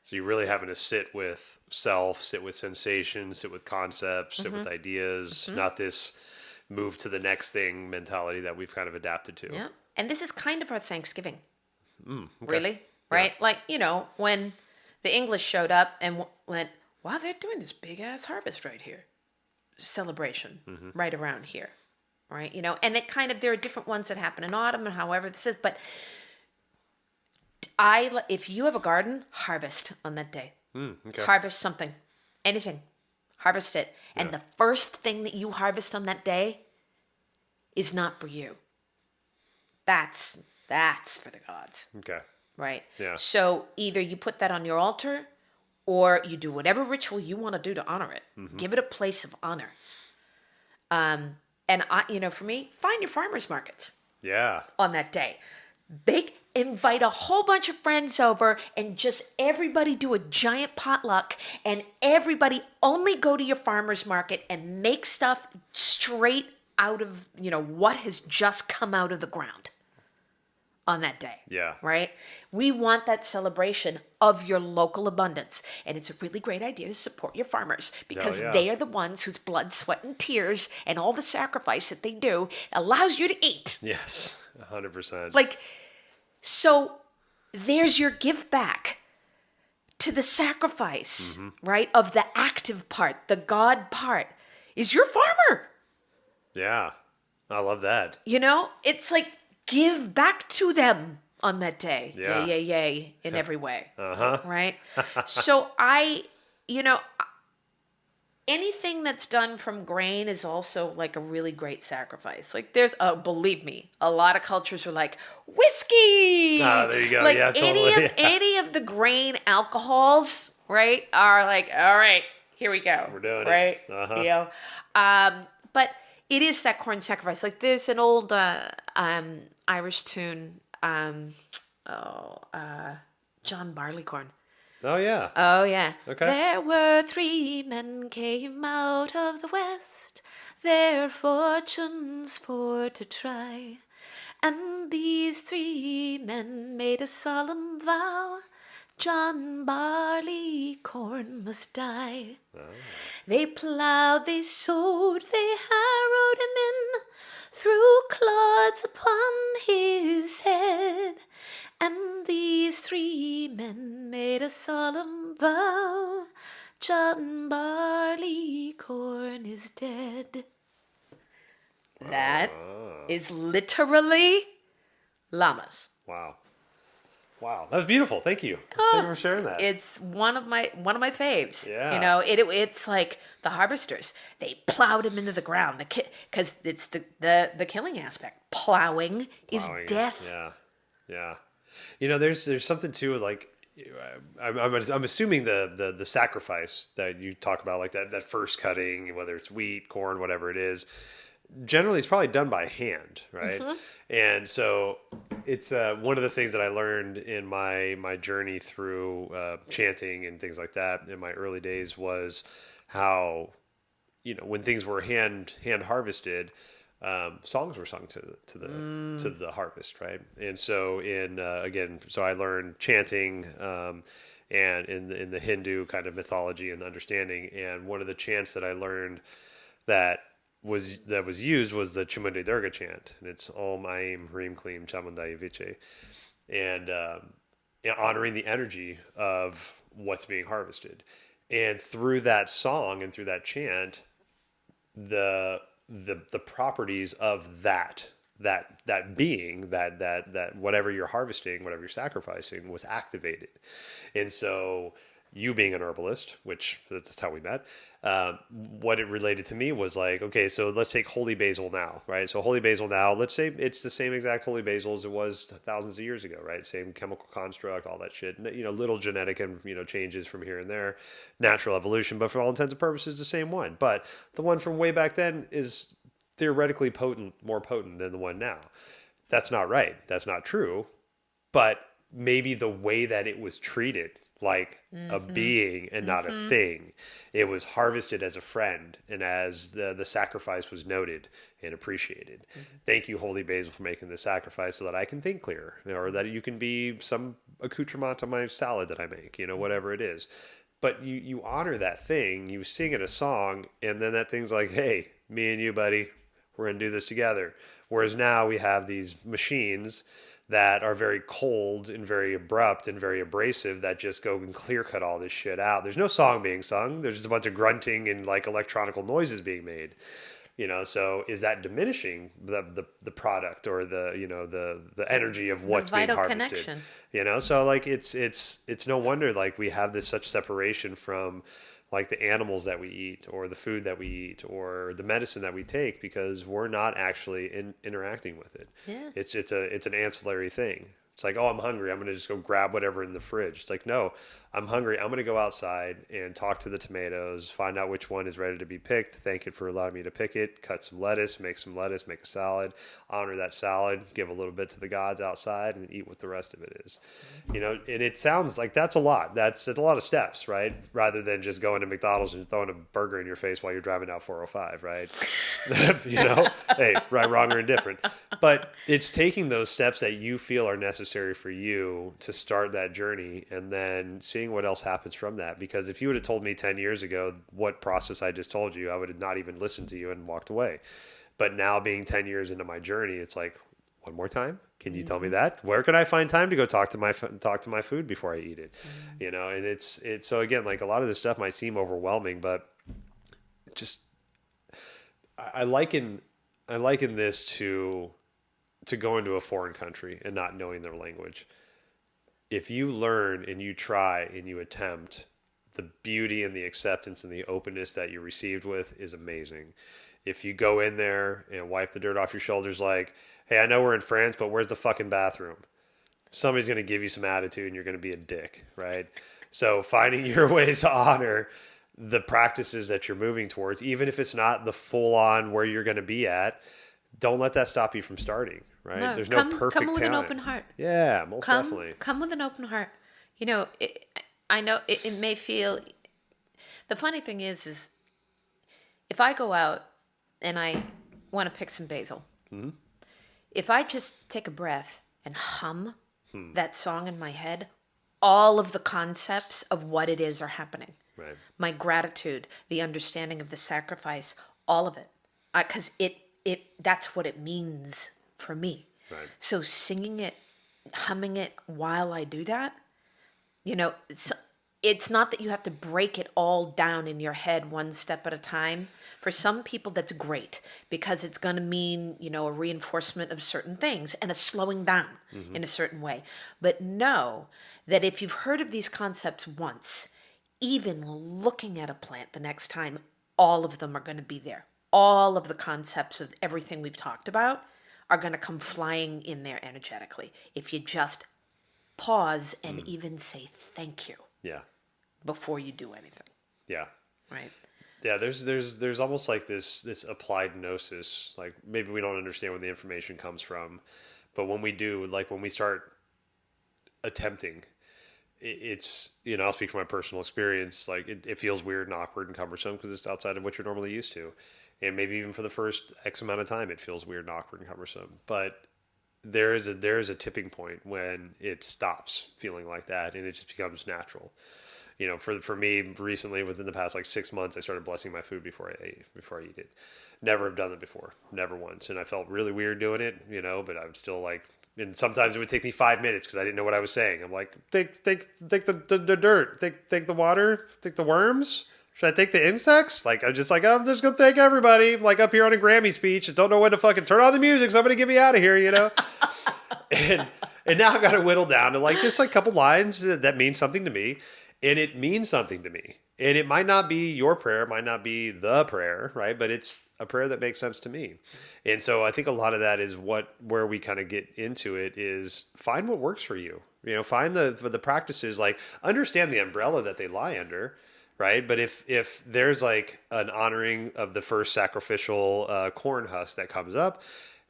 So you're really having to sit with self, sit with sensations, sit with concepts, sit with ideas, not this move to the next thing mentality that we've kind of adapted to. Yeah. And this is kind of our Thanksgiving. Really? Right? Yeah. When the English showed up and went, wow, they're doing this big ass harvest right here. Celebration right around here. Right? And it kind of, there are different ones that happen in autumn and however this is, but if you have a garden, harvest on that day. Harvest something, anything, harvest it. Yeah. And the first thing that you harvest on that day is not for you. That's for the gods. Okay. Right? Yeah. So either you put that on your altar or you do whatever ritual you want to do to honor it. Give it a place of honor. And for me, find your farmers markets. Yeah. On that day. invite a whole bunch of friends over and just everybody do a giant potluck and everybody only go to your farmer's market and make stuff straight out of, what has just come out of the ground on that day. Yeah. Right? We want that celebration of your local abundance. And it's a really great idea to support your farmers because they are the ones whose blood, sweat, and tears and all the sacrifice that they do allows you to eat. Yes, 100%. So there's your give back to the sacrifice, right? Of the active part, the God part is your farmer. Yeah, I love that. It's like give back to them on that day. Yeah. Yay, in every way. Uh-huh. Right? So anything that's done from grain is also like a really great sacrifice. Like believe me, a lot of cultures are like whiskey. Ah, there you go. Like yeah, totally. any of the grain alcohols, right, are like, all right, here we go. We're doing it. Right? Uh-huh. But it is that corn sacrifice. Like there's an old Irish tune, John Barleycorn. Oh, yeah. Oh, yeah. Okay. There were 3 men came out of the west, their fortunes for to try. And these 3 men made a solemn vow, John Barleycorn must die. Oh. They plowed, they sowed, they harrowed him in, threw clods upon his head. And these 3 men made a solemn vow, John Barleycorn is dead. That is literally Lamas. Wow. That was beautiful. Thank you. Thank you for sharing that. It's one of my faves. Yeah. It's like the harvesters. They plowed him into the ground because it's the killing aspect. Plowing is death. Yeah. There's something to it, like I'm assuming the sacrifice that you talk about, like that first cutting, whether it's wheat, corn, whatever it is, generally it's probably done by hand, right? Mm-hmm. And so it's one of the things that I learned in my journey through chanting and things like that in my early days was how, when things were hand harvested, songs were sung to the harvest, right? And so so I learned chanting and in the Hindu kind of mythology and understanding, and one of the chants that I learned that was used was the Chamundi Durga chant, and it's Om Aim Hrim Klim Chamundaya Viche, and honoring the energy of what's being harvested. And through that song and through that chant, the properties of that being, that whatever you're harvesting, whatever you're sacrificing, was activated. And so you being an herbalist, which that's how we met, what it related to me was like, okay, so let's take holy basil now, right? So holy basil now, let's say it's the same exact holy basil as it was thousands of years ago, right? Same chemical construct, all that shit, little genetic and, changes from here and there, natural evolution, but for all intents and purposes, the same one. But the one from way back then is theoretically more potent than the one now. That's not right. That's not true. But maybe the way that it was treated, like a being and not a thing. It was harvested as a friend, and as the sacrifice was noted and appreciated. Thank you, Holy Basil, for making this sacrifice so that I can think clearer, or that you can be some accoutrement to my salad that I make, whatever it is. But you honor that thing, you sing it a song, and then that thing's like, hey, me and you, buddy, we're going to do this together. Whereas now we have these machines that are very cold and very abrupt and very abrasive that just go and clear cut all this shit out. There's no song being sung. There's just a bunch of grunting and like electronical noises being made. So is that diminishing the product or the energy of what's being harvested? Connection. So like it's no wonder like we have this such separation from like the animals that we eat or the food that we eat or the medicine that we take, because we're not actually interacting with it. Yeah. It's an ancillary thing It's like, oh, I'm hungry. I'm going to just go grab whatever in the fridge. It's like, no, I'm hungry. I'm going to go outside and talk to the tomatoes, find out which one is ready to be picked, thank it for allowing me to pick it, cut some lettuce, make a salad, honor that salad, give a little bit to the gods outside, and eat what the rest of it is. You know, and it sounds like that's a lot. That's a lot of steps, right? Rather than just going to McDonald's and throwing a burger in your face while you're driving down 405, right? You know, hey, right, wrong, or indifferent. But it's taking those steps that you feel are necessary for you to start that journey, and then seeing what else happens from that. Because if you would have told me 10 years ago what process I just told you, I would have not even listened to you and walked away. But now, being 10 years into my journey, it's like, one more time, can you tell me that? Where can I find time to go talk to my food before I eat it? You know, and it's so, again, like, a lot of this stuff might seem overwhelming, but just I liken this to go into a foreign country and not knowing their language. If you learn and you try and you attempt, the beauty and the acceptance and the openness that you're received with is amazing. If you go in there and wipe the dirt off your shoulders like, hey, I know we're in France, but where's the fucking bathroom? Somebody's going to give you some attitude and you're going to be a dick, right? So finding your ways to honor the practices that you're moving towards, even if it's not the full on where you're going to be at, don't let that stop you from starting, right? No, There's no perfect come with talent. an open heart. Yeah, most definitely. Come with an open heart. You know, I know it may feel. The funny thing is if I go out and I want to pick some basil, if I just take a breath and hum that song in my head, all of the concepts of what it is are happening. Right. My gratitude, the understanding of the sacrifice, all of it, because that's what it means for me. Right. So singing it, humming it while I do that, you know, it's not that you have to break it all down in your head one step at a time. For some people, that's great because it's going to mean, you know, a reinforcement of certain things and a slowing down in a certain way. But know that if you've heard of these concepts once, even looking at a plant the next time, all of them are going to be there. All of the concepts of everything we've talked about are going to come flying in there energetically. If you just pause and even say thank you. Yeah. Before you do anything. Yeah. Right. Yeah, there's almost like this applied gnosis. Like, maybe we don't understand where the information comes from, but when we do, like when we start attempting, it's, you know, I'll speak from my personal experience. Like, it feels weird and awkward and cumbersome because it's outside of what you're normally used to. And maybe even for the first X amount of time, it feels weird and awkward and cumbersome. But there is a tipping point when it stops feeling like that and it just becomes natural. You know, for me recently, within the past like 6 months, I started blessing my food before I eat it. Never have done it before, never once, and I felt really weird doing it. You know, but I'm still like, and sometimes it would take me 5 minutes because I didn't know what I was saying. I'm like, take the dirt, take the water, take the worms. Should I take the insects? Like, I'm just gonna thank everybody. I'm like up here on a Grammy speech, just don't know when to fucking turn on the music. Somebody get me out of here, you know. and now I've got to whittle down to like just like a couple lines that mean something to me. And it means something to me. And it might not be your prayer, it might not be the prayer, right? But it's a prayer that makes sense to me. And so I think a lot of that is where we kind of get into it is find what works for you. You know, find the practices, like understand the umbrella that they lie under, right? But if there's like an honoring of the first sacrificial corn husk that comes up,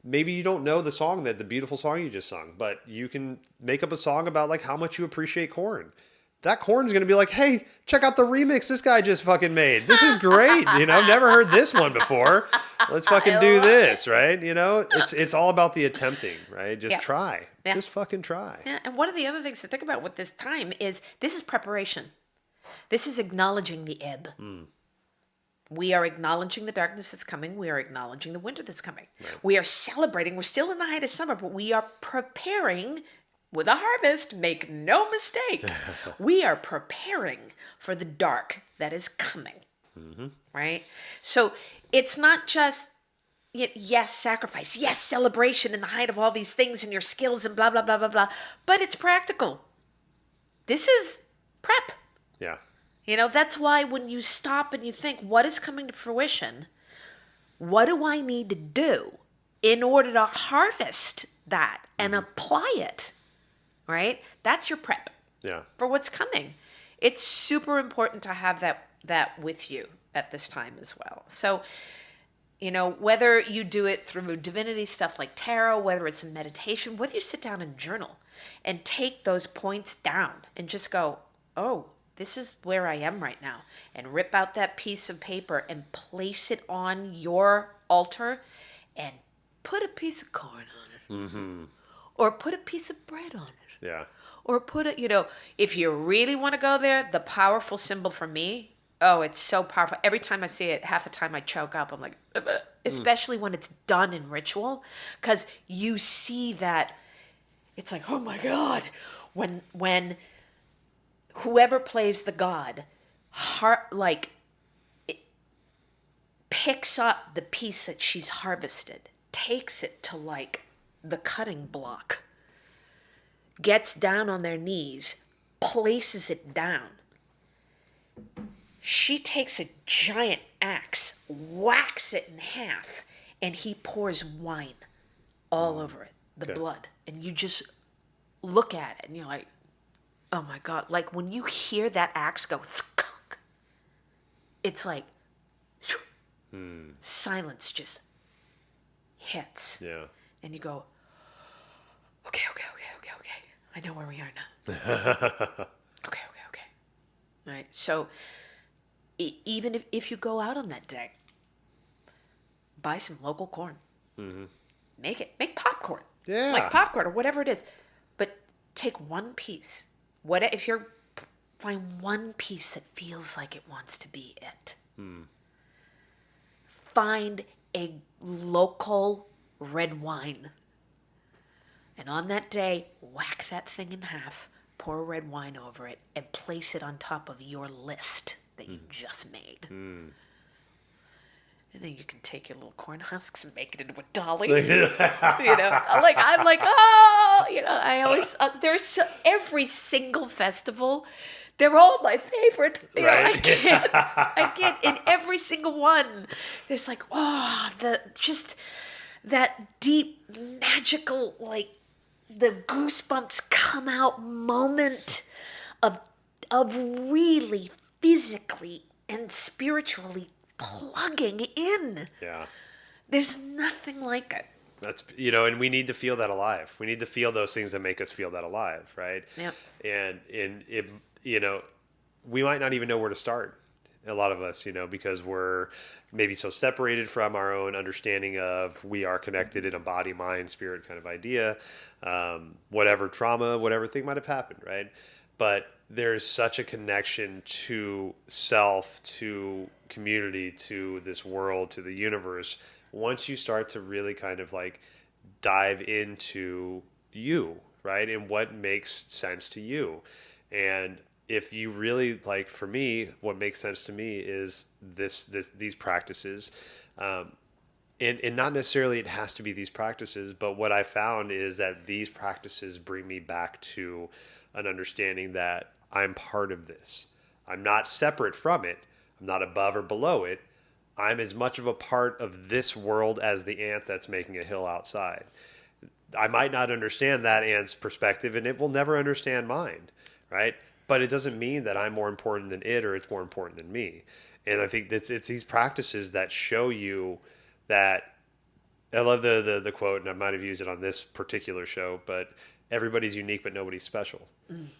maybe you don't know the beautiful song you just sung, but you can make up a song about like how much you appreciate corn. That corn's going to be like, hey, check out the remix this guy just fucking made. This is great. You know, never heard this one before. Let's fucking do this, right? You know, it's all about the attempting, right? Just try. Yeah. Just fucking try. Yeah. And one of the other things to think about with this time is this is preparation. This is acknowledging the ebb. We are acknowledging the darkness that's coming. We are acknowledging the winter that's coming. Right. We are celebrating. We're still in the height of summer, but we are preparing with a harvest, make no mistake. We are preparing for the dark that is coming, right? So it's not just, yes, sacrifice, yes, celebration in the height of all these things and your skills and blah, blah, blah, blah, blah, but it's practical. This is prep. Yeah. You know, that's why when you stop and you think, what is coming to fruition? What do I need to do in order to harvest that and apply it? right? That's your prep Yeah. for what's coming. It's super important to have that with you at this time as well. So, whether you do it through divinity stuff like tarot, whether it's a meditation, whether you sit down and journal and take those points down and just go, oh, this is where I am right now, and rip out that piece of paper and place it on your altar and put a piece of corn on it, or put a piece of bread on it. Yeah. Or put it, if you really want to go there, the powerful symbol for me, oh, it's so powerful. Every time I see it, half the time I choke up. I'm like, especially when it's done in ritual, because you see that it's like, oh my God, when whoever plays the god, picks up the piece that she's harvested, takes it to the cutting block, gets down on their knees, places it down. She takes a giant axe, whacks it in half, and he pours wine all over it, the blood. And you just look at it and you're like, oh my God. Like when you hear that axe go, thunk, it's like silence just hits. Yeah. And you go, okay. I know where we are now. Okay. Right. So even if you go out on that day, buy some local corn. Mm-hmm. Make popcorn. Yeah. Like popcorn or whatever it is. But take one piece. Find one piece that feels like it wants to be it. Find a local red wine. And on that day, whack that thing in half, pour red wine over it, and place it on top of your list that you just made. And then you can take your little corn husks and make it into a dolly. I'm like, oh, I always, every single festival, they're all my favorite. Right. I can't, in every single one, there's like, that deep, magical, the goosebumps come out moment of really physically and spiritually plugging in. Yeah. There's nothing like it. That's, and we need to feel that alive. We need to feel those things that make us feel that alive, right? Yeah. And it, we might not even know where to start. A lot of us, because we're maybe so separated from our own understanding of we are connected in a body, mind, spirit kind of idea, whatever trauma, whatever thing might have happened, right? But there's such a connection to self, to community, to this world, to the universe. Once you start to really kind of dive into you, right? And what makes sense to you. And if you really for me, what makes sense to me is these practices, and not necessarily it has to be these practices, but what I found is that these practices bring me back to an understanding that I'm part of this. I'm not separate from it. I'm not above or below it. I'm as much of a part of this world as the ant that's making a hill outside. I might not understand that ant's perspective, and it will never understand mine, right? But it doesn't mean that I'm more important than it or it's more important than me. And I think it's these practices that show you that. I love the quote, and I might have used it on this particular show, but everybody's unique, but nobody's special,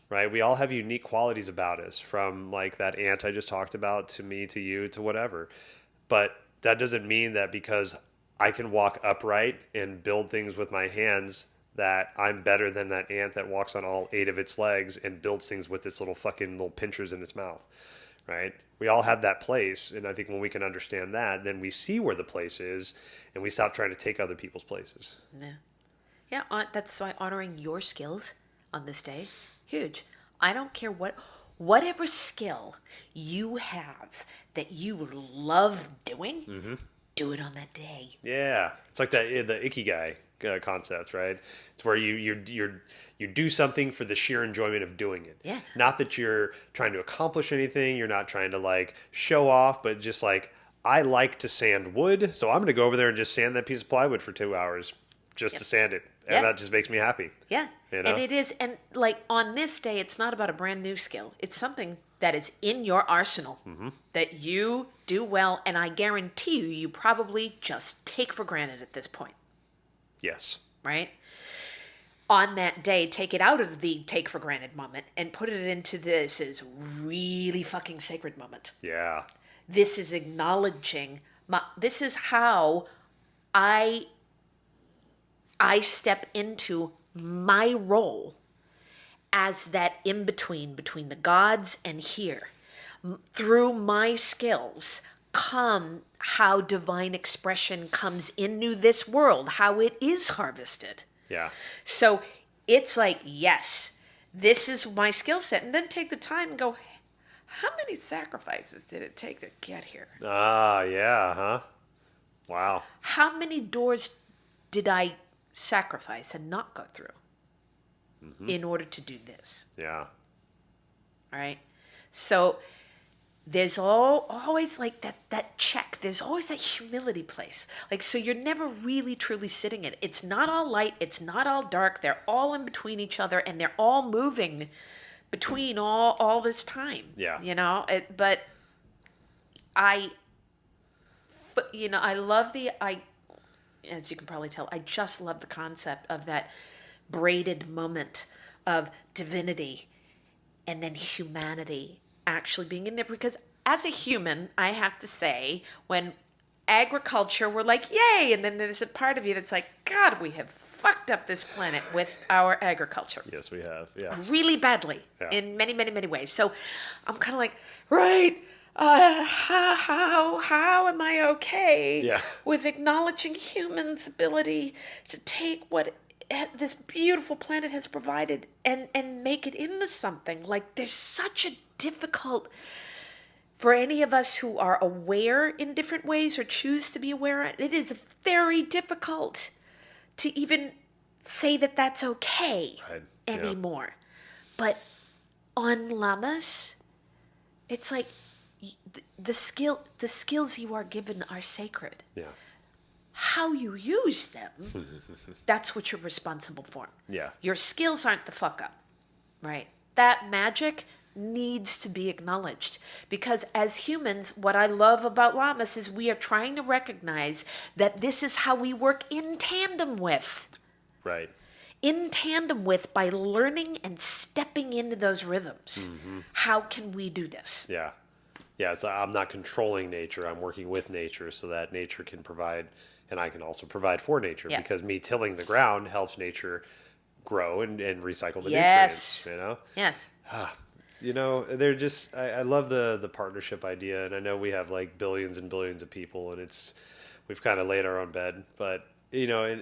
right? We all have unique qualities about us, from that ant I just talked about to me, to you, to whatever. But that doesn't mean that because I can walk upright and build things with my hands that I'm better than that ant that walks on all 8 of its legs and builds things with its little pinchers in its mouth, right? We all have that place, and I think when we can understand that, then we see where the place is, and we stop trying to take other people's places. Yeah, that's why honoring your skills on this day, huge. I don't care whatever skill you have that you love doing, do it on that day. Yeah, it's like the Ikigai concept, right? It's where you do something for the sheer enjoyment of doing it. Yeah. Not that you're trying to accomplish anything. You're not trying to show off, but just I like to sand wood, so I'm going to go over there and just sand that piece of plywood for 2 hours just to sand it. And that just makes me happy. Yeah. You know? And it is, and like on this day, it's not about a brand new skill. It's something that is in your arsenal that you do well. And I guarantee you probably just take for granted at this point. Yes. Right? On that day, take it out of the take for granted moment and put it into this is really fucking sacred moment. Yeah. This is acknowledging this is how I step into my role as that in between the gods and here. Through my skills come how divine expression comes into this world, how it is harvested. Yeah. So it's like, yes, this is my skill set. And then take the time and go, how many sacrifices did it take to get here? Ah, yeah, huh? Wow. How many doors did I sacrifice and not go through in order to do this? Yeah. All right. So there's always like that check. There's always that humility place. Like, so you're never really truly sitting in it. It's not all light. It's not all dark. They're all in between each other and they're all moving between all this time. Yeah. You know, but I love as you can probably tell, I just love the concept of that braided moment of divinity and then humanity actually being in there, because as a human, I have to say, when agriculture, we're like, yay, and then there's a part of you that's like, God, we have fucked up this planet with our agriculture. Yes, we have. Yeah. Really badly in many, many, many ways. So I'm kind of like, right, how am I okay with acknowledging humans' ability to take what this beautiful planet has provided and make it into something? Like, there's such a difficult, for any of us who are aware in different ways or choose to be aware, it is very difficult to even say that that's okay anymore. But on Lamas, it's like the skills you are given are sacred. Yeah. How you use them, that's what you're responsible for. Yeah. Your skills aren't the fuck up, right? That magic needs to be acknowledged, because as humans, what I love about Lamas is we are trying to recognize that this is how we work in tandem with. Right. In tandem with, by learning and stepping into those rhythms. How can we do this? Yeah. Yeah, so I'm not controlling nature. I'm working with nature so that nature can provide, and I can also provide for nature, because me tilling the ground helps nature grow and recycle the nutrients, you know? Yes. You know, they're just, I love the partnership idea, and I know we have like billions and billions of people, and we've kind of laid our own bed, but, you know,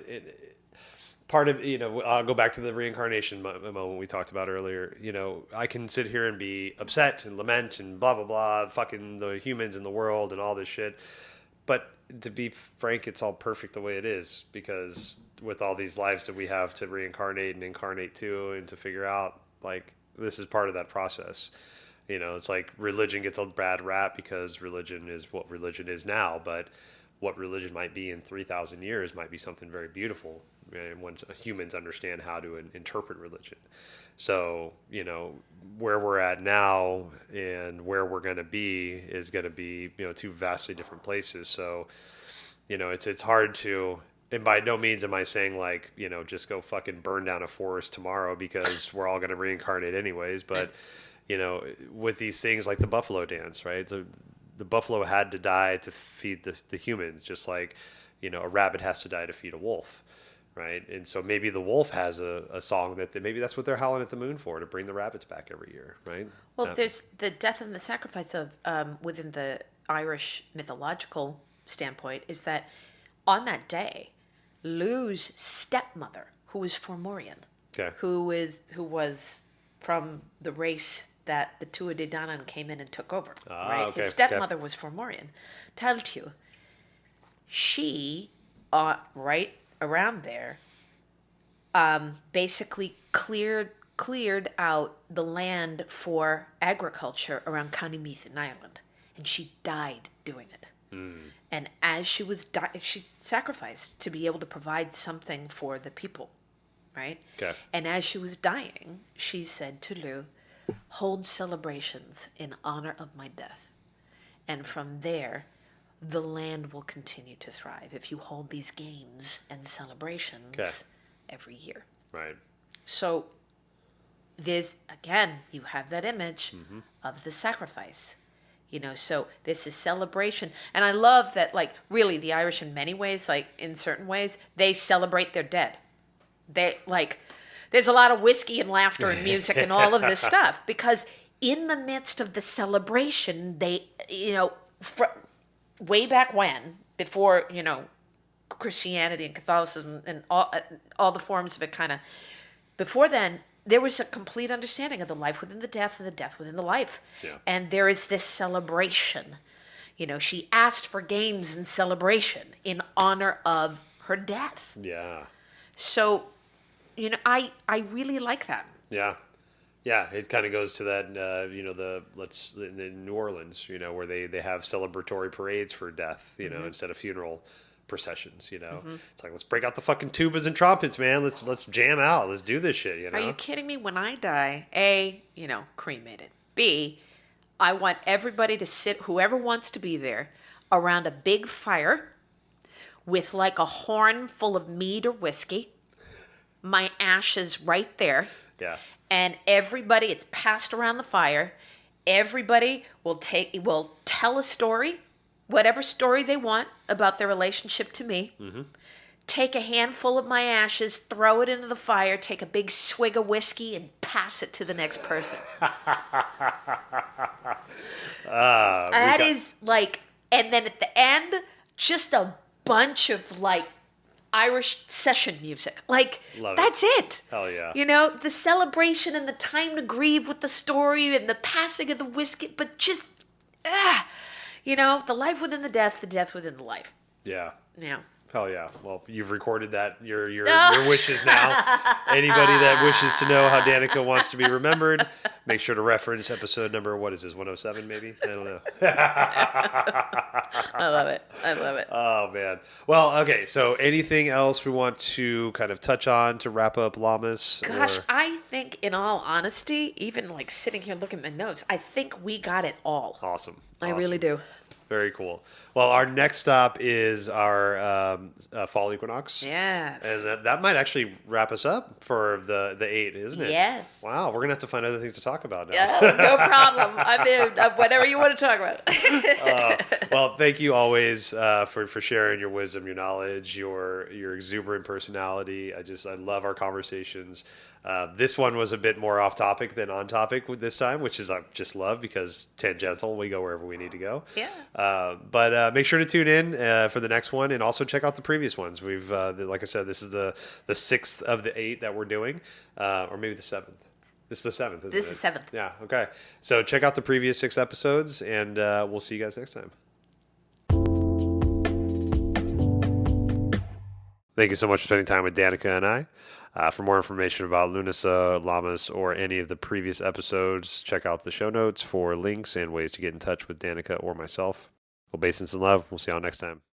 part of, you know, I'll go back to the reincarnation moment we talked about earlier. You know, I can sit here and be upset and lament and blah, blah, blah, fucking the humans in the world and all this shit. But to be frank, it's all perfect the way it is, because with all these lives that we have to reincarnate and incarnate to and to figure out, like, this is part of that process. You know, it's like religion gets a bad rap because religion is what religion is now, but what religion might be in 3,000 years might be something very beautiful, and once humans understand how to interpret religion. So, you know, where we're at now and where we're going to be is going to be, you know, two vastly different places. So, you know, it's hard to, and by no means am I saying like, you know, just go fucking burn down a forest tomorrow because we're all going to reincarnate anyways. But, you know, with these things like the buffalo dance, right? The buffalo had to die to feed the humans, just like, you know, a rabbit has to die to feed a wolf, right? And so maybe the wolf has a song that maybe that's what they're howling at the moon for, to bring the rabbits back every year, right? Well, there's the death and the sacrifice of, within the Irish mythological standpoint, is that on that day, Lugh's stepmother, who was Fomorian, who was from the race that the Tuatha De Danann came in and took over, right? His stepmother was Fomorian. Tailtiu. She, right around there, basically cleared out the land for agriculture around County Meath in Ireland, and she died doing it. And as she was she sacrificed to be able to provide something for the people right? Okay. And as she was dying, she said to Lugh, hold celebrations in honor of my death. And from there, the land will continue to thrive if you hold these games and celebrations every year. Right. So there's, again, you have that image of the sacrifice. You know, so this is celebration. And I love that, like, really, the Irish in many ways, like, in certain ways, they celebrate their dead. They, like, there's a lot of whiskey and laughter and music and all of this stuff. Because in the midst of the celebration, they, you know, way back when, before, you know, Christianity and Catholicism and all the forms of it kind of, before then, there was a complete understanding of the life within the death and the death within the life. Yeah. And there is this celebration. You know, she asked for games and celebration in honor of her death. Yeah. So, you know, I really like that. Yeah. Yeah, it kind of goes to that, you know, in New Orleans, you know, where they have celebratory parades for death, you know, instead of funeral processions, you know. It's like, let's break out the fucking tubas and trumpets, man. Let's jam out. Let's do this shit, you know. Are you kidding me? When I die, A, you know, cremated. B, I want everybody to sit, whoever wants to be there, around a big fire with like a horn full of mead or whiskey, my ashes right there. Yeah. And everybody, it's passed around the fire. Everybody will tell a story, whatever story they want about their relationship to me. Take a handful of my ashes, throw it into the fire, take a big swig of whiskey, and pass it to the next person. That is like, and then at the end, just a bunch of like Irish session music. Like, that's it. Hell yeah. You know, the celebration and the time to grieve with the story and the passing of the whiskey, but just, you know, the life within the death within the life. Yeah. Yeah. Hell yeah. Well, you've recorded that, your wishes now. Anybody that wishes to know how Danica wants to be remembered, make sure to reference episode number, what is this, 107 maybe? I don't know. I love it. I love it. Oh, man. Well, okay, so anything else we want to kind of touch on to wrap up Lamas? Gosh, I think, in all honesty, even like sitting here looking at my notes, I think we got it all. Awesome. I really do. Very cool. Well, our next stop is our fall equinox. Yes. And that might actually wrap us up for the 8, isn't it? Yes. Wow, we're going to have to find other things to talk about now. No problem. I'm in. Whatever you want to talk about. Well, thank you always for sharing your wisdom, your knowledge, your exuberant personality. I love our conversations. This one was a bit more off topic than on topic with this time, which is I just love because tangential, we go wherever we need to go. Yeah. But make sure to tune in for the next one and also check out the previous ones. We've, like I said, this is the 6th of the 8 that we're doing, or maybe the 7th. This is the 7th, isn't it? This is 7th. Yeah, okay. So check out the previous 6 episodes, and we'll see you guys next time. Thank you so much for spending time with Danica and I. For more information about Lughnasadh, Lamas, or any of the previous episodes, check out the show notes for links and ways to get in touch with Danica or myself. Obeisance and love. We'll see y'all next time.